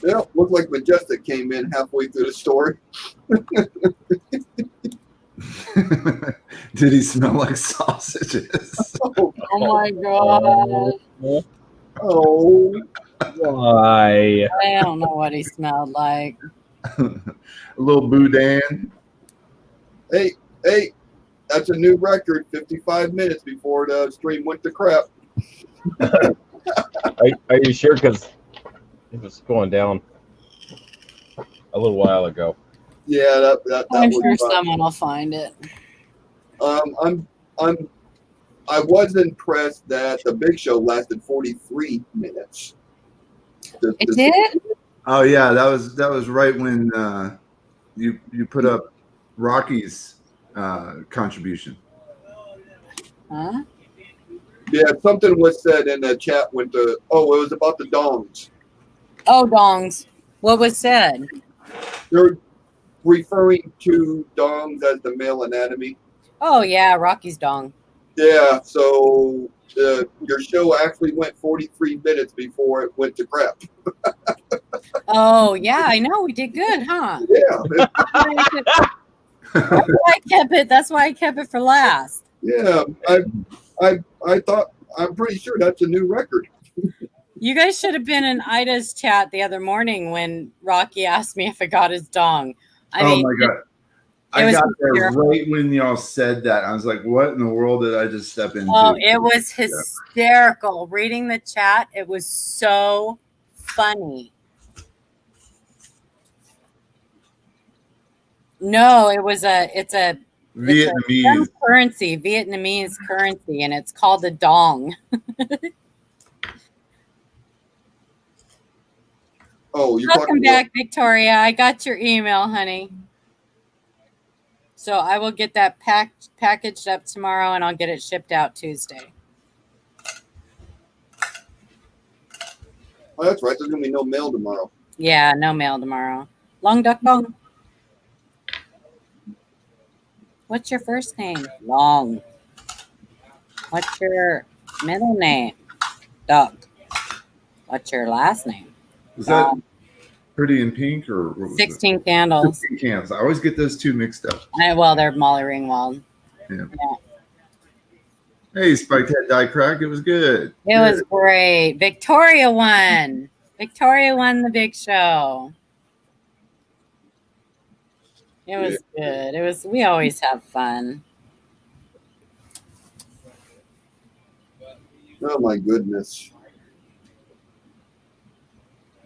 Yeah, looked like Majestic came in halfway through the story. Did he smell like sausages? Oh, Oh my god. oh. Why? I don't know what he smelled like. A little boudin. Hey, that's a new record. 55 minutes before the stream went to crap. Are you sure? Because it was going down a little while ago. Yeah, that I'm was sure fun. someone will find it. I was impressed that the Big Show lasted 43 minutes. It did? Oh yeah, that was right when you put up Rocky's contribution. Huh? Yeah, something was said in the chat it was about the dongs. Oh, dongs. What was said? They're referring to dongs as the male anatomy. Oh, yeah, Rocky's dong. Yeah, so your show actually went 43 minutes before it went to crap. Oh, yeah, I know. We did good, huh? Yeah, That's why I kept it for last. yeah. I thought, I'm pretty sure that's a new record. You guys should have been in Ida's chat the other morning when Rocky asked me if I got his dong. I Oh mean, my god. I was got there hysterical. right when y'all said that. I was like, what in the world did I just step into? Oh, it was hysterical. Reading the chat, it was so funny. No, it's a Vietnamese. Vietnamese currency, and it's called a dong. Oh, you're Welcome talking back, Victoria. I got your email, honey. So I will get that packaged up tomorrow, and I'll get it shipped out Tuesday. Oh, that's right. There's gonna be no mail tomorrow. Yeah, no mail tomorrow. Long duck long. What's your first name? Long. What's your middle name? Doug. What's your last name? Was that Pretty in Pink or what was it? 16 candles. 16 candles. I always get those two mixed up. Well, they're Molly Ringwald. Yeah. Hey, Spiked Head Die Crack. It was good. It was great. Victoria won. Victoria won the big show. It was good. We always have fun. Oh my goodness.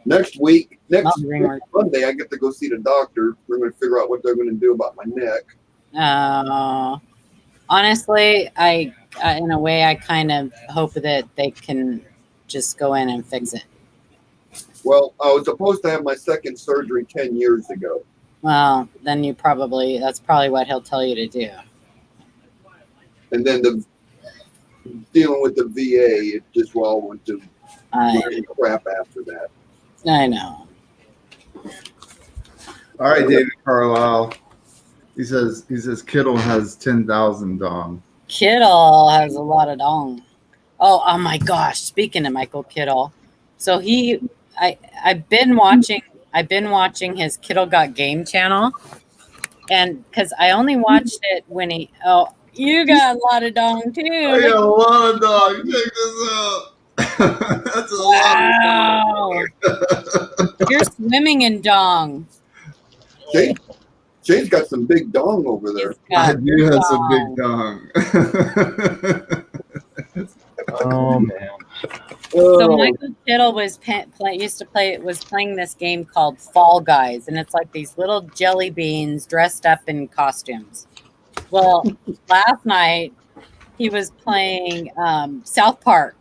Next Monday, I get to go see the doctor. We're going to figure out what they're going to do about my neck. Honestly, I in a way, I kind of hope that they can just go in and fix it. Well, I was supposed to have my second surgery 10 years ago. Well, then that's probably what he'll tell you to do. And then dealing with the VA, it just went to crap after that. I know. All right, David Carlisle. He says Kittle has 10,000 dong. Kittle has a lot of dong. Oh my gosh! Speaking of Michael Kittle, so I've been watching his Kittle Got Game channel, and because I only watched it when you got a lot of dong too. I got a lot of dong. Check this out. That's a lot of dong. You're swimming in dong. Shane's got some big dong over there. I do have some big dong. Oh man. So Michael Kittle was playing this game called Fall Guys, and it's like these little jelly beans dressed up in costumes. Well, last night he was playing South Park.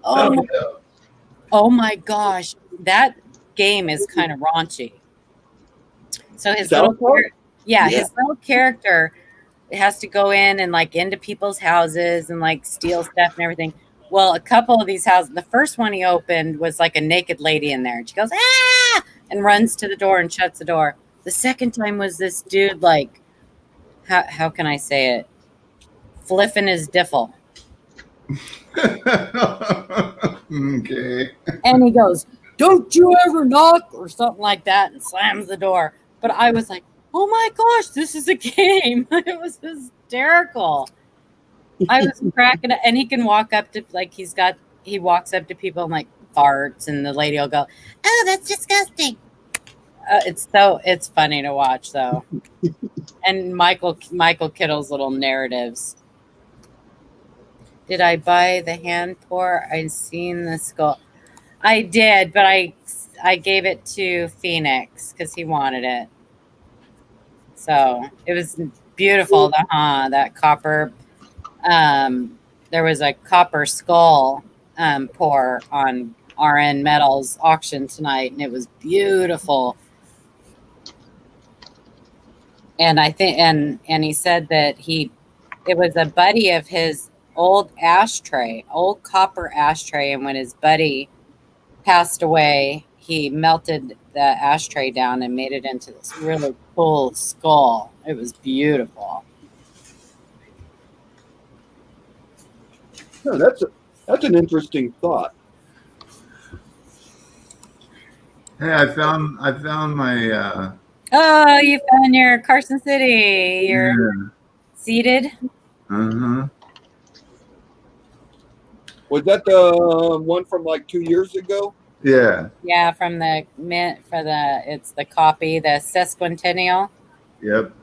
Oh my gosh, that game is kind of raunchy. So his South little Park? yeah, Yeah. his little character has to go in and like into people's houses and like steal stuff and everything. Well, a couple of these houses, the first one he opened was like a naked lady in there, and she goes ah and runs to the door and shuts the door. The second time was this dude like, how can I say it? Fliffing his diffle. Okay. And he goes, "Don't you ever knock," or something like that, and slams the door. But I was like, oh my gosh, this is a game. It was hysterical. I was cracking up. And he can walk up to, like, he walks up to people and like farts, and the lady will go, "Oh, that's disgusting." It's funny to watch though. And Michael Kittle's little narratives. Did I buy the hand pour? I seen the skull. I did, but I gave it to Phoenix because he wanted it. So it was beautiful. That copper. There was a copper skull pour on RN Metals auction tonight, and it was beautiful. And I think, and he said that it was a buddy of his old copper ashtray, and when his buddy passed away, he melted the ashtray down and made it into this really cool skull. It was beautiful. No, that's an interesting thought. Hey, I found my Oh, you found your Carson City. You're seated. uh-huh. Was that the one from like 2 years ago? Yeah. Yeah, from the mint it's the copy, the sesquicentennial. Yep.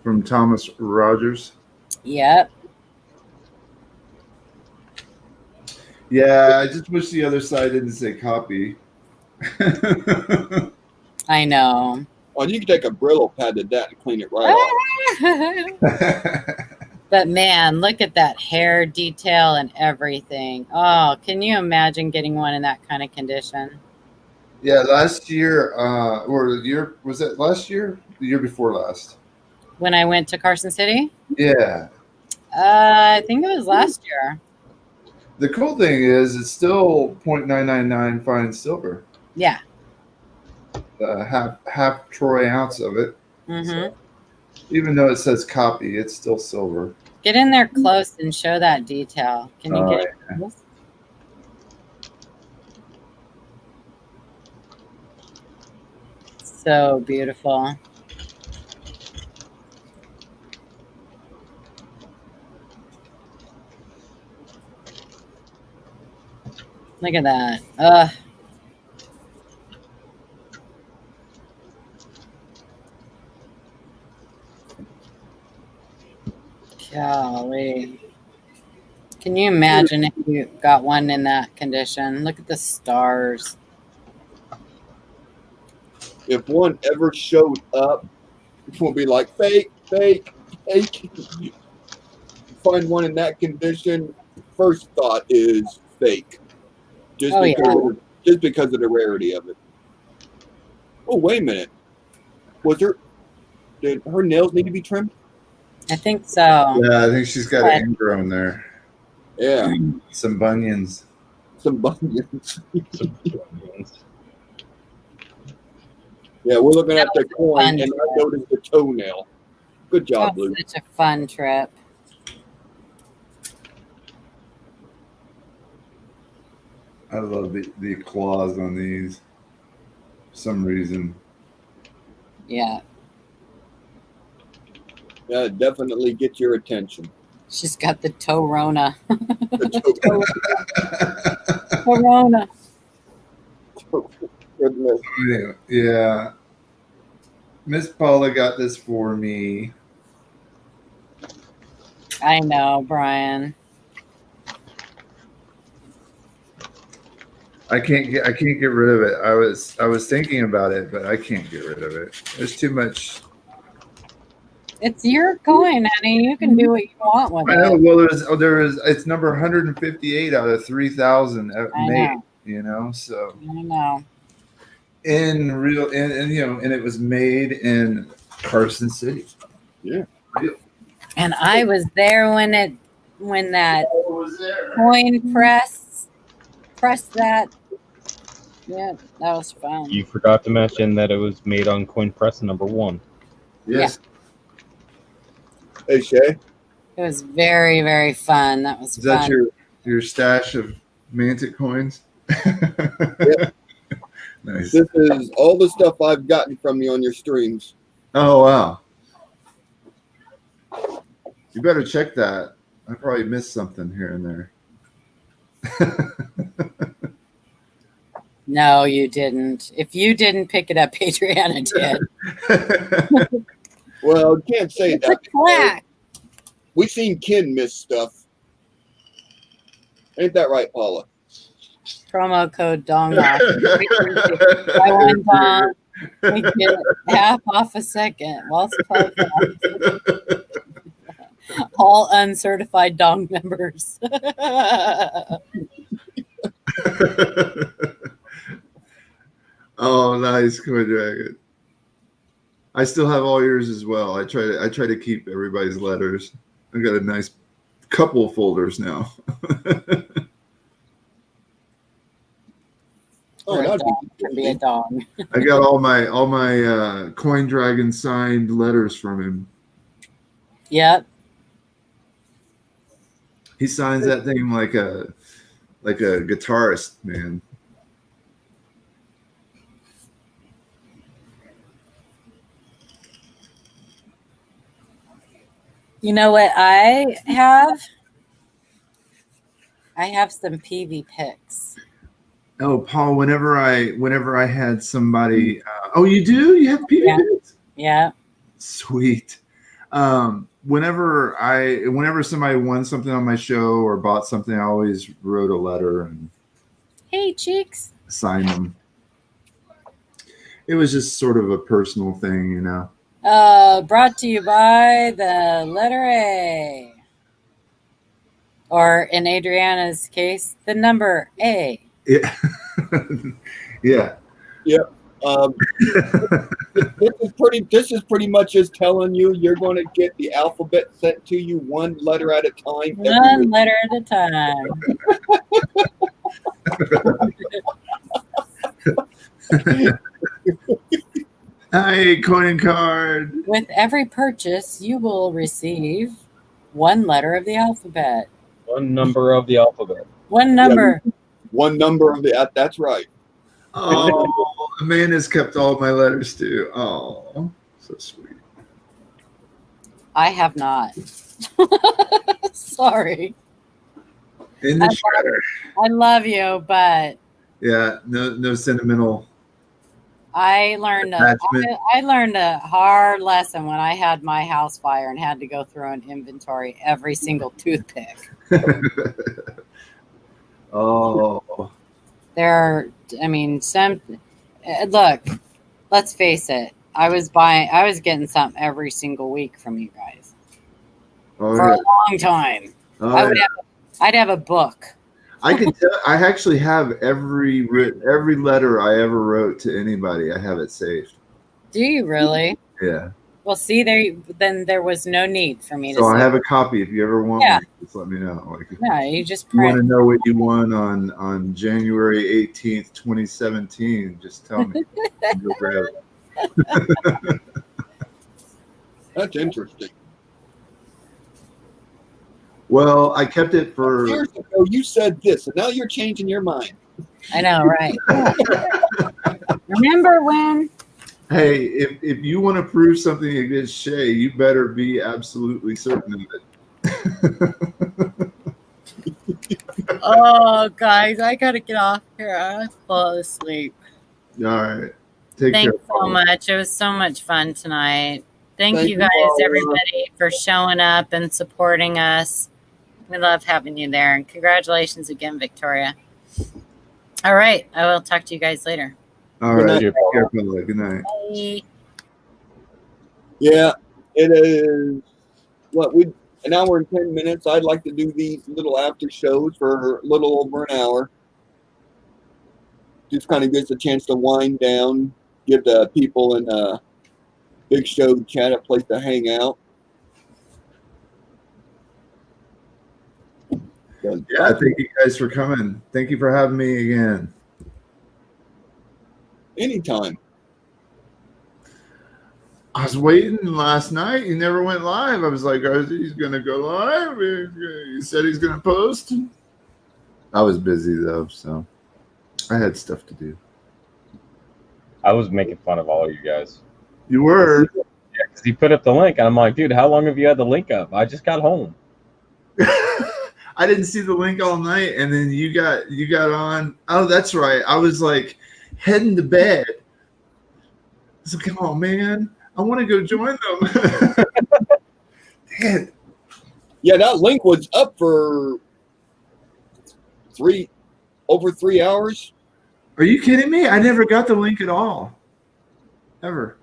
From Thomas Rogers. Yep. Yeah, I just wish the other side didn't say copy. I know. Oh, you can take a Brillo pad to that and clean it right off. But man, look at that hair detail and everything. Oh, can you imagine getting one in that kind of condition? Yeah, last year, or the year, was it last year? The year before last. When I went to Carson City? Yeah. I think it was last year. The cool thing is it's still 0.999 fine silver. Yeah. Half troy ounce of it. Mm-hmm. So, even though it says copy, it's still silver. Get in there close and show that detail. Can you get it close? So beautiful. Look at that. Ugh. Golly. Can you imagine if you got one in that condition? Look at the stars. If one ever showed up, we'll be like, fake, fake, fake. Find one in that condition, first thought is fake. Just because of the rarity of it. Oh, wait a minute. Did her nails need to be trimmed? I think so. Yeah, I think she's got an ingrown there. Yeah. Some bunions. Some bunions. Yeah, we're looking at the coin, and I noticed the toenail. Good job, Blue. Such a fun trip. I love the claws on these. For some reason. Yeah. Yeah, definitely get your attention. She's got the toe-rona. The Corona. Goodness. Yeah. Miss Paula got this for me. I know, Brian. I can't get rid of it. I was thinking about it, but I can't get rid of it. There's too much. It's your coin, honey. You can do what you want with I know. it. Well, there is. It's number 158 out of 3,000 made. So I don't know. in real, and and it was made in Carson City. Yeah. And I was there when that was there? coin pressed that. Yeah, that was fun. You forgot to mention that it was made on coin press number 1. Yes. Hey Shay, It was very, very fun. That was Is that fun. your stash of Mantic coins? Nice. this is all the stuff I've gotten from you on your streams. Oh wow. You better check that. I probably missed something here and there. No, you didn't. If you didn't pick it up, Adriana did. Well, you can't say It's a that. clack. We seen Ken miss stuff. Ain't that right, Paula? Promo code dong off. Buy one dong, we get half off a second. While supplies last. All uncertified dong members. Oh, nice, Coin Dragon. I still have all yours as well. I try to keep everybody's letters. I got a nice couple of folders now. Oh, Or a that'd dong can be a dong. I got all my Coin Dragon signed letters from him. Yep. He signs that thing like a guitarist, man. You know what I have? I have some PV pics. Oh, Paul, whenever I had somebody, oh, you do? You have PV Yeah. bits? Yeah. Sweet. Whenever somebody won something on my show or bought something, I always wrote a letter and Hey, cheeks. signed them. It was just sort of a personal thing, you know. Brought to you by the letter A. Or in Adriana's case, the number A. Yeah. Yeah. This is pretty much just telling you you're going to get the alphabet sent to you one letter at a time. every One week. letter at a time. Hi, coin card. With every purchase, you will receive one letter of the alphabet. One number of the alphabet. One number. One number of the. That's right. Oh, Amanda's kept all my letters too. Oh, so sweet. I have not. Sorry. In the shredder. I love you, but Yeah, no sentimental. I learned Attachment. I learned a hard lesson when I had my house fire and had to go through and inventory every single toothpick. Oh, There are, I mean, some look, let's face it. I was getting something every single week from you guys oh, for yeah. a long time. Oh, yeah. I'd have a book. I can tell. I actually have every letter I ever wrote to anybody. I have it saved. Do you really? Yeah. Well, see, then there was no need for me to So I say. have a copy. If you ever want Yeah. one, just let me know. Like, if No, you just you want to print. know what you won on January 18th, 2017, just tell me. I'll go grab it. That's interesting. Well, I kept it for. Years ago, you said this, and now you're changing your mind. I know, right? Remember when? Hey, if you want to prove something against Shay, you better be absolutely certain of it. Oh, guys, I gotta get off here. I fall asleep. All right. Take Thanks care. so Paul. much. It was so much fun tonight. Thank Thank you you, guys, Paula. everybody, for showing up and supporting us. We love having you there. And congratulations again, Victoria. All right. I will talk to you guys later. All Good right. night. Take care, Paula. Good night. Bye. Yeah, it is. What an hour and 10 minutes. I'd like to do these little after shows for a little over an hour. just kind of gives a chance to wind down, give the people in Big Show chat a place to hang out. Yeah, thank you guys for coming. Thank you for having me again. Anytime. I was waiting last night. He never went live. I was like, oh, he's going to go live. He said he's going to post. I was busy, though, so I had stuff to do. I was making fun of all of you guys. You were. Yeah, because he put up the link, and I'm like, dude, how long have you had the link up? I just got home. I didn't see the link all night, and then you got on. Oh, that's right. I was like heading to bed. I was like, oh man, I want to go join them. Dang. Yeah, that link was up for over 3 hours. Are you kidding me? I never got the link at all. Ever.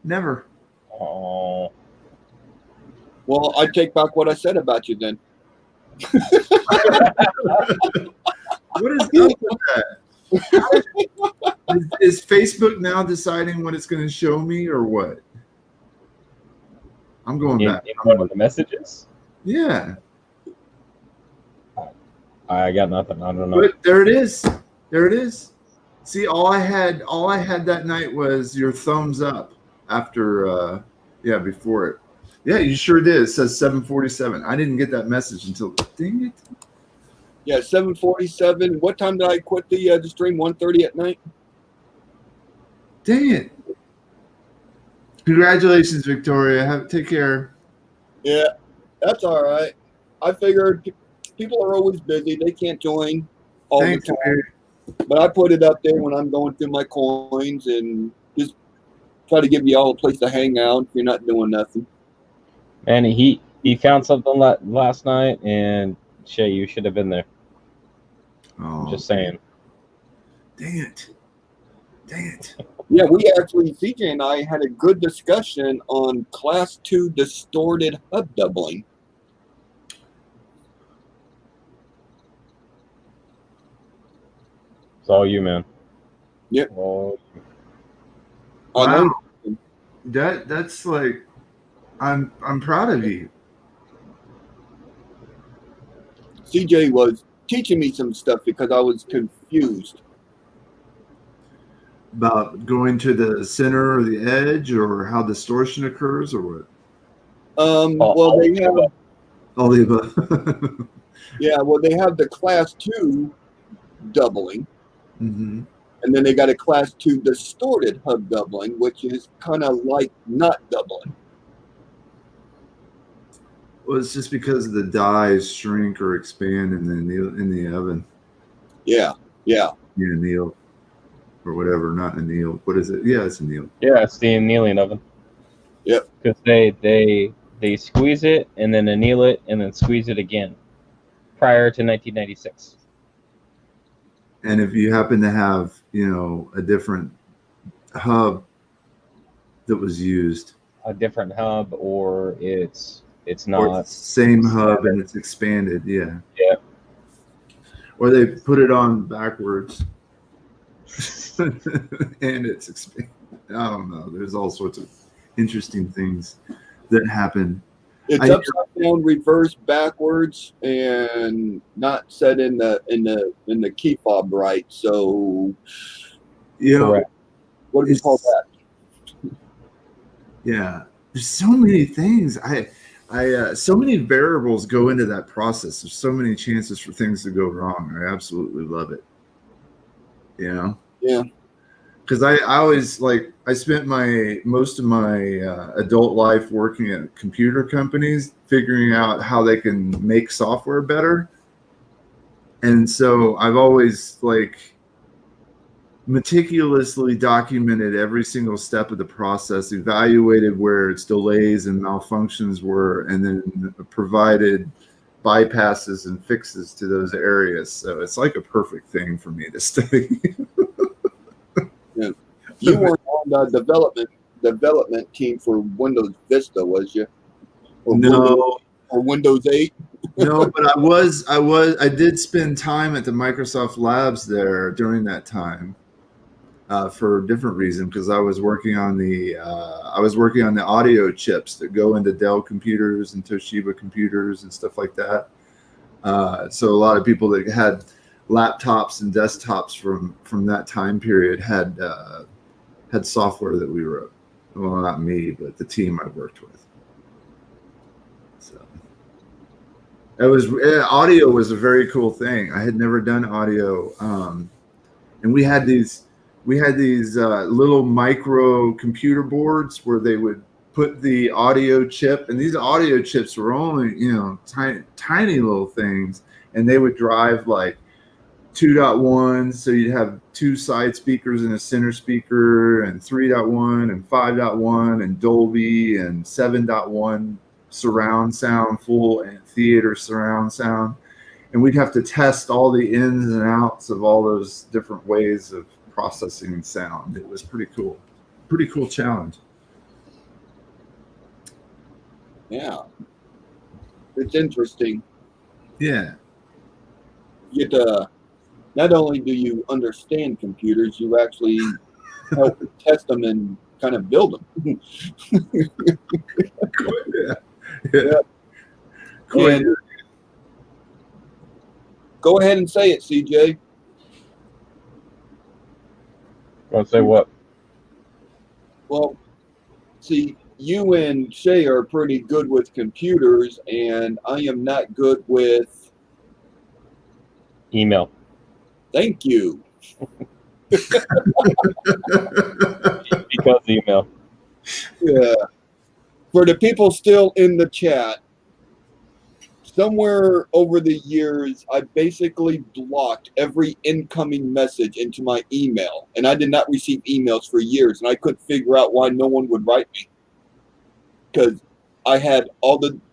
Never. Oh, Well, I take back what I said about you then. What is up with that? Is Facebook now deciding what it's going to show me or what? I'm going in back. one of the messages? Yeah. I got nothing. I don't know. But there it is. There it is. See, all I had that night was your thumbs up after before it. Yeah, you sure did. It says 7:47. I didn't get that message until dang it. Yeah, 7:47. What time did I quit the stream? 1:30 at night. Dang it. Congratulations, Victoria. Take care. Yeah, that's all right. I figured people are always busy. They can't join all Thanks, the time. Terry. But I put it up there when I'm going through my coins and just try to give you all a place to hang out if you're not doing nothing. And he found something last night, and Shay, you should have been there. Oh, Just saying. dang it. Dang it. Yeah, we actually, CJ and I had a good discussion on Class 2 distorted hub doubling. It's all you, man. Yep. All On Wow. That's like I'm proud of you. CJ was teaching me some stuff because I was confused. About going to the center or the edge or how distortion occurs or what? Well, they have, All the above. yeah, well, they have the Class 2 doubling, Mm-hmm. and then they got a Class 2 distorted hub doubling, which is kind of like not doubling. Well, it's just because the dies shrink or expand in the oven. Yeah, yeah. You anneal or whatever, not anneal. What is it? Yeah, it's anneal. Yeah, it's the annealing oven. Yep. Because they squeeze it and then anneal it and then squeeze it again prior to 1996. And if you happen to have, a different hub that was used, A different hub, or it's or not. it's the same hub and it's expanded, yeah. Yeah. Or they put it on backwards and it's expanded. I don't know. There's all sorts of interesting things that happen. It's upside down, reverse, backwards, and not set in the key fob right. So, Correct. what do you call that? Yeah, there's so many things. So many variables go into that process. There's so many chances for things to go wrong. I absolutely love it. Yeah. Because I always I spent most of my adult life working at computer companies, figuring out how they can make software better. And so I've always meticulously documented every single step of the process, evaluated where its delays and malfunctions were, and then provided bypasses and fixes to those areas. So it's like a perfect thing for me to study. Yeah. You weren't on the development team for Windows Vista, was you? Or No, Windows 8? No, but I did spend time at the Microsoft labs there during that time for a different reason, because I was working on the audio chips that go into Dell computers and Toshiba computers and stuff like that. So a lot of people that had laptops and desktops from that time period had software that we wrote. Well, not me, but the team I worked with. So audio was a very cool thing. I had never done audio, and we had these little micro computer boards where they would put the audio chip, and these audio chips were only tiny little things, and they would drive like 2.1, so you'd have 2 side speakers and a center speaker, and 3.1 and 5.1 and Dolby and 7.1 surround sound, full and theater surround sound. And we'd have to test all the ins and outs of all those different ways of processing sound. It was pretty cool challenge. Yeah, it's interesting. Yeah. You get not only do you understand computers, you actually help test them and kind of build them. Yeah. Cool. And go ahead and say it, CJ. Want to say what? Well, see, you and Shay are pretty good with computers, and I am not good with. Email. Thank you. Because email. Yeah. For the people still in the chat, somewhere over the years, I basically blocked every incoming message into my email, and I did not receive emails for years, and I couldn't figure out why no one would write me, because I had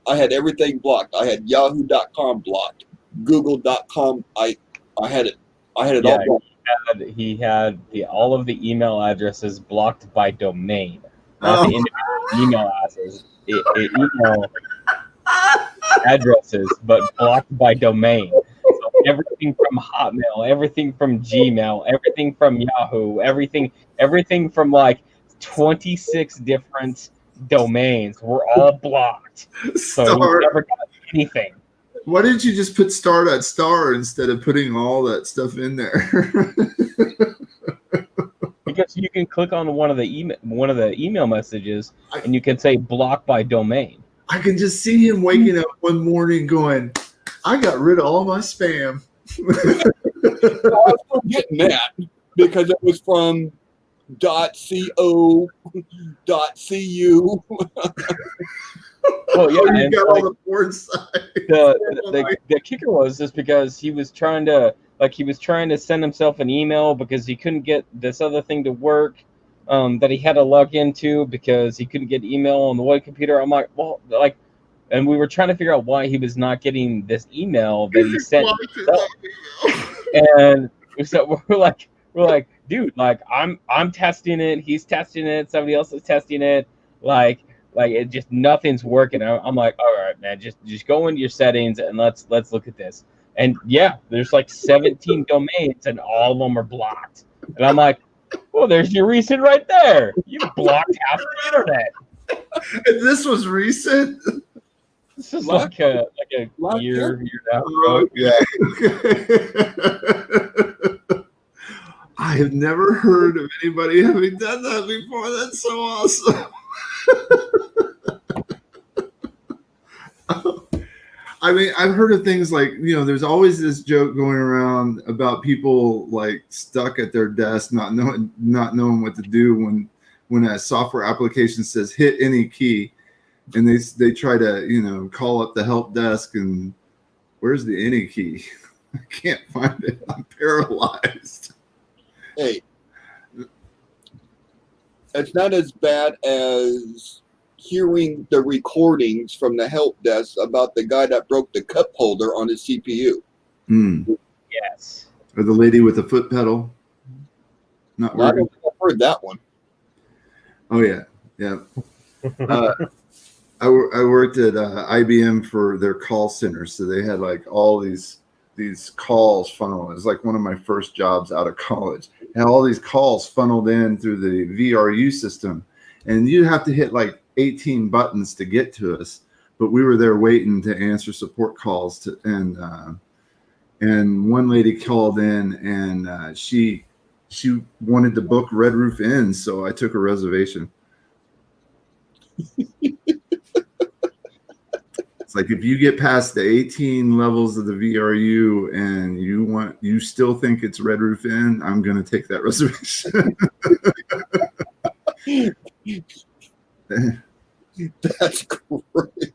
everything blocked. I had Yahoo.com blocked, Google.com. I had it all blocked. He had all of the email addresses blocked by domain, not the individual email addresses. Email addresses, but blocked by domain. So everything from Hotmail, everything from Gmail, everything from Yahoo, everything from like 26 different domains were all blocked. So he never got anything. Why didn't you just put star instead of putting all that stuff in there? Because you can click on one of the email messages and you can say block by domain. I can just see him waking up one morning going, I got rid of all my spam. I was still getting that because it was from .co, .cu. Oh yeah, you and got like, all the porn sites. The kicker was just because he was trying to send himself an email because he couldn't get this other thing to work that he had to log into because he couldn't get email on the web computer. I'm like, well, like, and we were trying to figure out why he was not getting this email that he sent himself. And so we're like, dude, like I'm testing it, he's testing it, somebody else is testing it, like it just nothing's working. I'm like, all right, man, just go into your settings and let's look at this. And yeah, there's like 17 domains and all of them are blocked. And I'm like, well, there's your recent right there. You blocked half the internet. And this was recent. This is like a year and a half ago. Okay. I have never heard of anybody having done that before. That's so awesome. I mean, I've heard of things like, there's always this joke going around about people like stuck at their desk, not knowing what to do when a software application says hit any key, and they try to call up the help desk and where's the any key? I can't find it. I'm paralyzed. Hey, it's not as bad as hearing the recordings from the help desk about the guy that broke the cup holder on his CPU. Yes. Or the lady with the foot pedal. Not working. I've heard that one. Oh yeah, yeah. I worked at IBM for their call center, so they had like all these calls funneled. It was like one of my first jobs out of college, and all these calls funneled in through the VRU system, and you have to hit like 18 buttons to get to us. But we were there waiting to answer support calls, and one lady called in, and she wanted to book Red Roof Inn, so I took a reservation. It's like if you get past the 18 levels of the VRU and you still think it's Red Roof Inn, I'm going to take that reservation. That's great.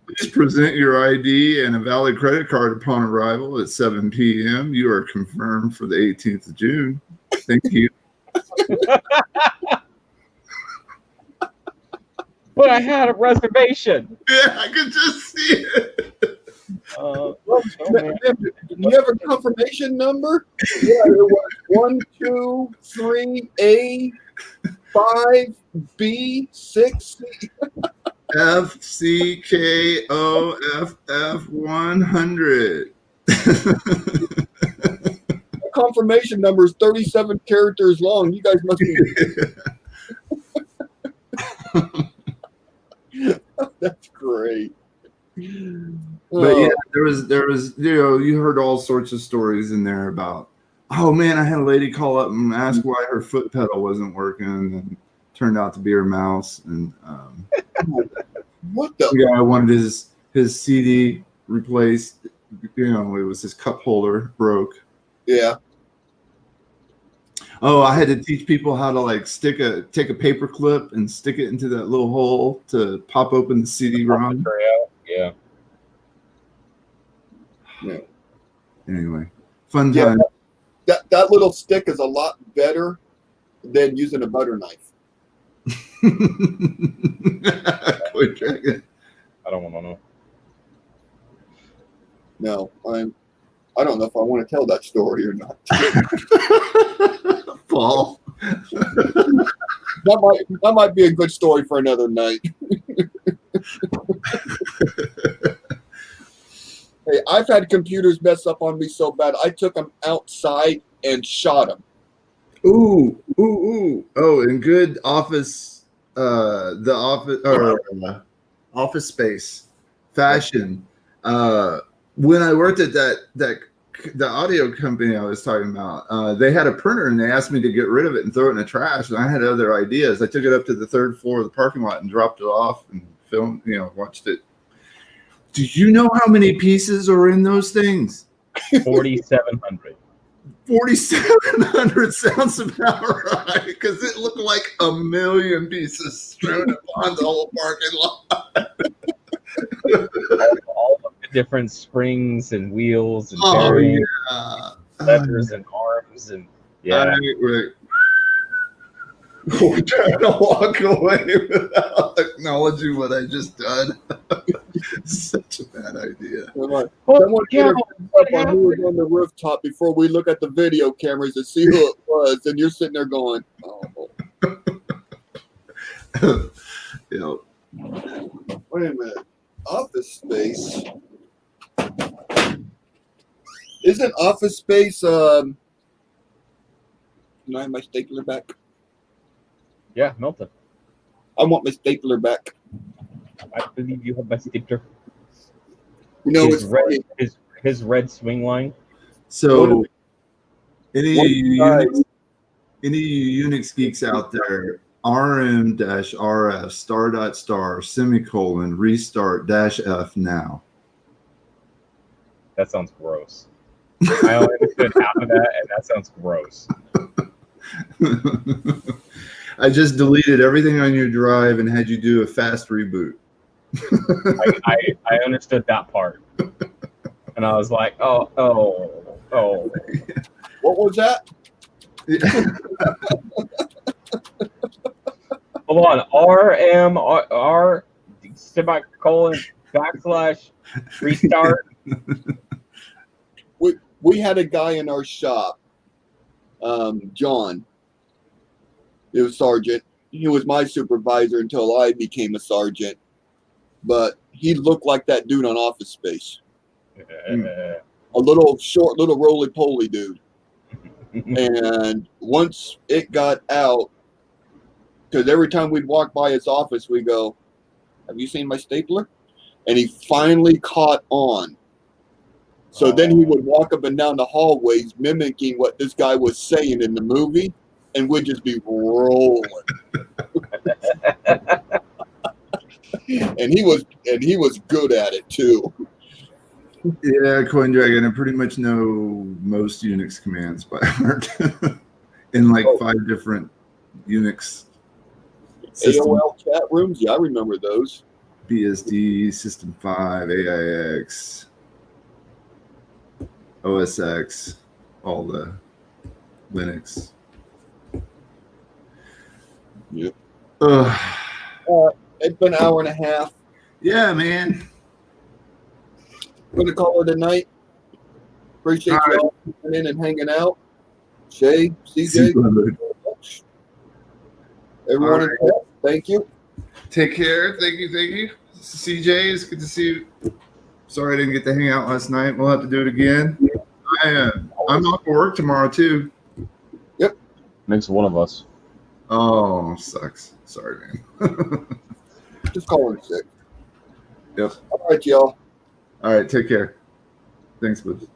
Please present your ID and a valid credit card upon arrival at 7 p.m. You are confirmed for the 18th of June. Thank you. But I had a reservation. Yeah, I could just see it. Do you have a confirmation number? Yeah, it was 1, 2, 3, A, 5, B, 6. FCKOFF 100. Confirmation number is 37 characters long. You guys must be. That's great. But yeah, there was you heard all sorts of stories in there about, oh man, I had a lady call up and ask why her foot pedal wasn't working, and turned out to be her mouse. And What the? yeah, I wanted his CD replaced. It was his cup holder broke. Yeah. Oh, I had to teach people how to like take a paper clip and stick it into that little hole to pop open the CD-ROM. Yeah. Yeah. Anyway, fun Yeah. time. That little stick is a lot better than using a butter knife. Quit dragging. I don't want to know. No, I don't know if I want to tell that story or not. Paul. That might be a good story for another night. Hey, I've had computers mess up on me so bad. I took them outside and shot them. Ooh. Oh, and good office, the office or Office Space fashion. When I worked at the audio company I was talking about, they had a printer and they asked me to get rid of it and throw it in the trash. And I had other ideas. I took it up to the third floor of the parking lot and dropped it off and filmed, watched it. Do you know how many pieces are in those things? 4,700. 4,700 sounds about right, because it looked like a million pieces strewn upon the whole parking lot. all of the different springs and wheels and bearings, levers and arms and We're trying to walk away without acknowledging what I just done. Such a bad idea. Someone get up on who was on the rooftop before we look at the video cameras to see who it was, and you're sitting there going, "Oh, wait a minute, Office Space." Isn't Office Space? Can I have my stapler back? Yeah, Milton. I want my stapler back. I believe you have my stapler. It's red, funny. his red swing line. So, any of you Unix geeks out there, rm-rf star.star semicolon restart -f now. That sounds gross. I only understood half of that, and that sounds gross. I just deleted everything on your drive and had you do a fast reboot. I understood that part, and I was like, oh. What was that? Hold on, R semicolon / restart. We had a guy in our shop, John. He was sergeant. He was my supervisor until I became a sergeant. but he looked like that dude on Office Space. Uh, A little short, little roly-poly dude. And once it got out, because every time we'd walk by his office, we go, "Have you seen my stapler?" And he finally caught on. So then he would walk up and down the hallways mimicking what this guy was saying in the movie, and we'd just be rolling. and he was good at it too. Yeah, Coin Dragon. I pretty much know most Unix commands by heart in like 5 different Unix systems. AOL chat rooms, yeah, I remember those. BSD, System 5, AIX, OSX, all the Linux. Yep. Ugh. It's been an hour and a half. Yeah, man. I'm gonna call it a night. Appreciate All you all coming in and hanging out. Shay, CJ, everyone in chat, thank you. Take care. Thank you. Thank you. CJ, it's good to see you. Sorry I didn't get to hang out last night. We'll have to do it again. I'm off for work tomorrow too. Makes one of us. Oh, sucks. Sorry, man. Just call in sick. Yep. All right, y'all. All right. Take care. Thanks, Boots.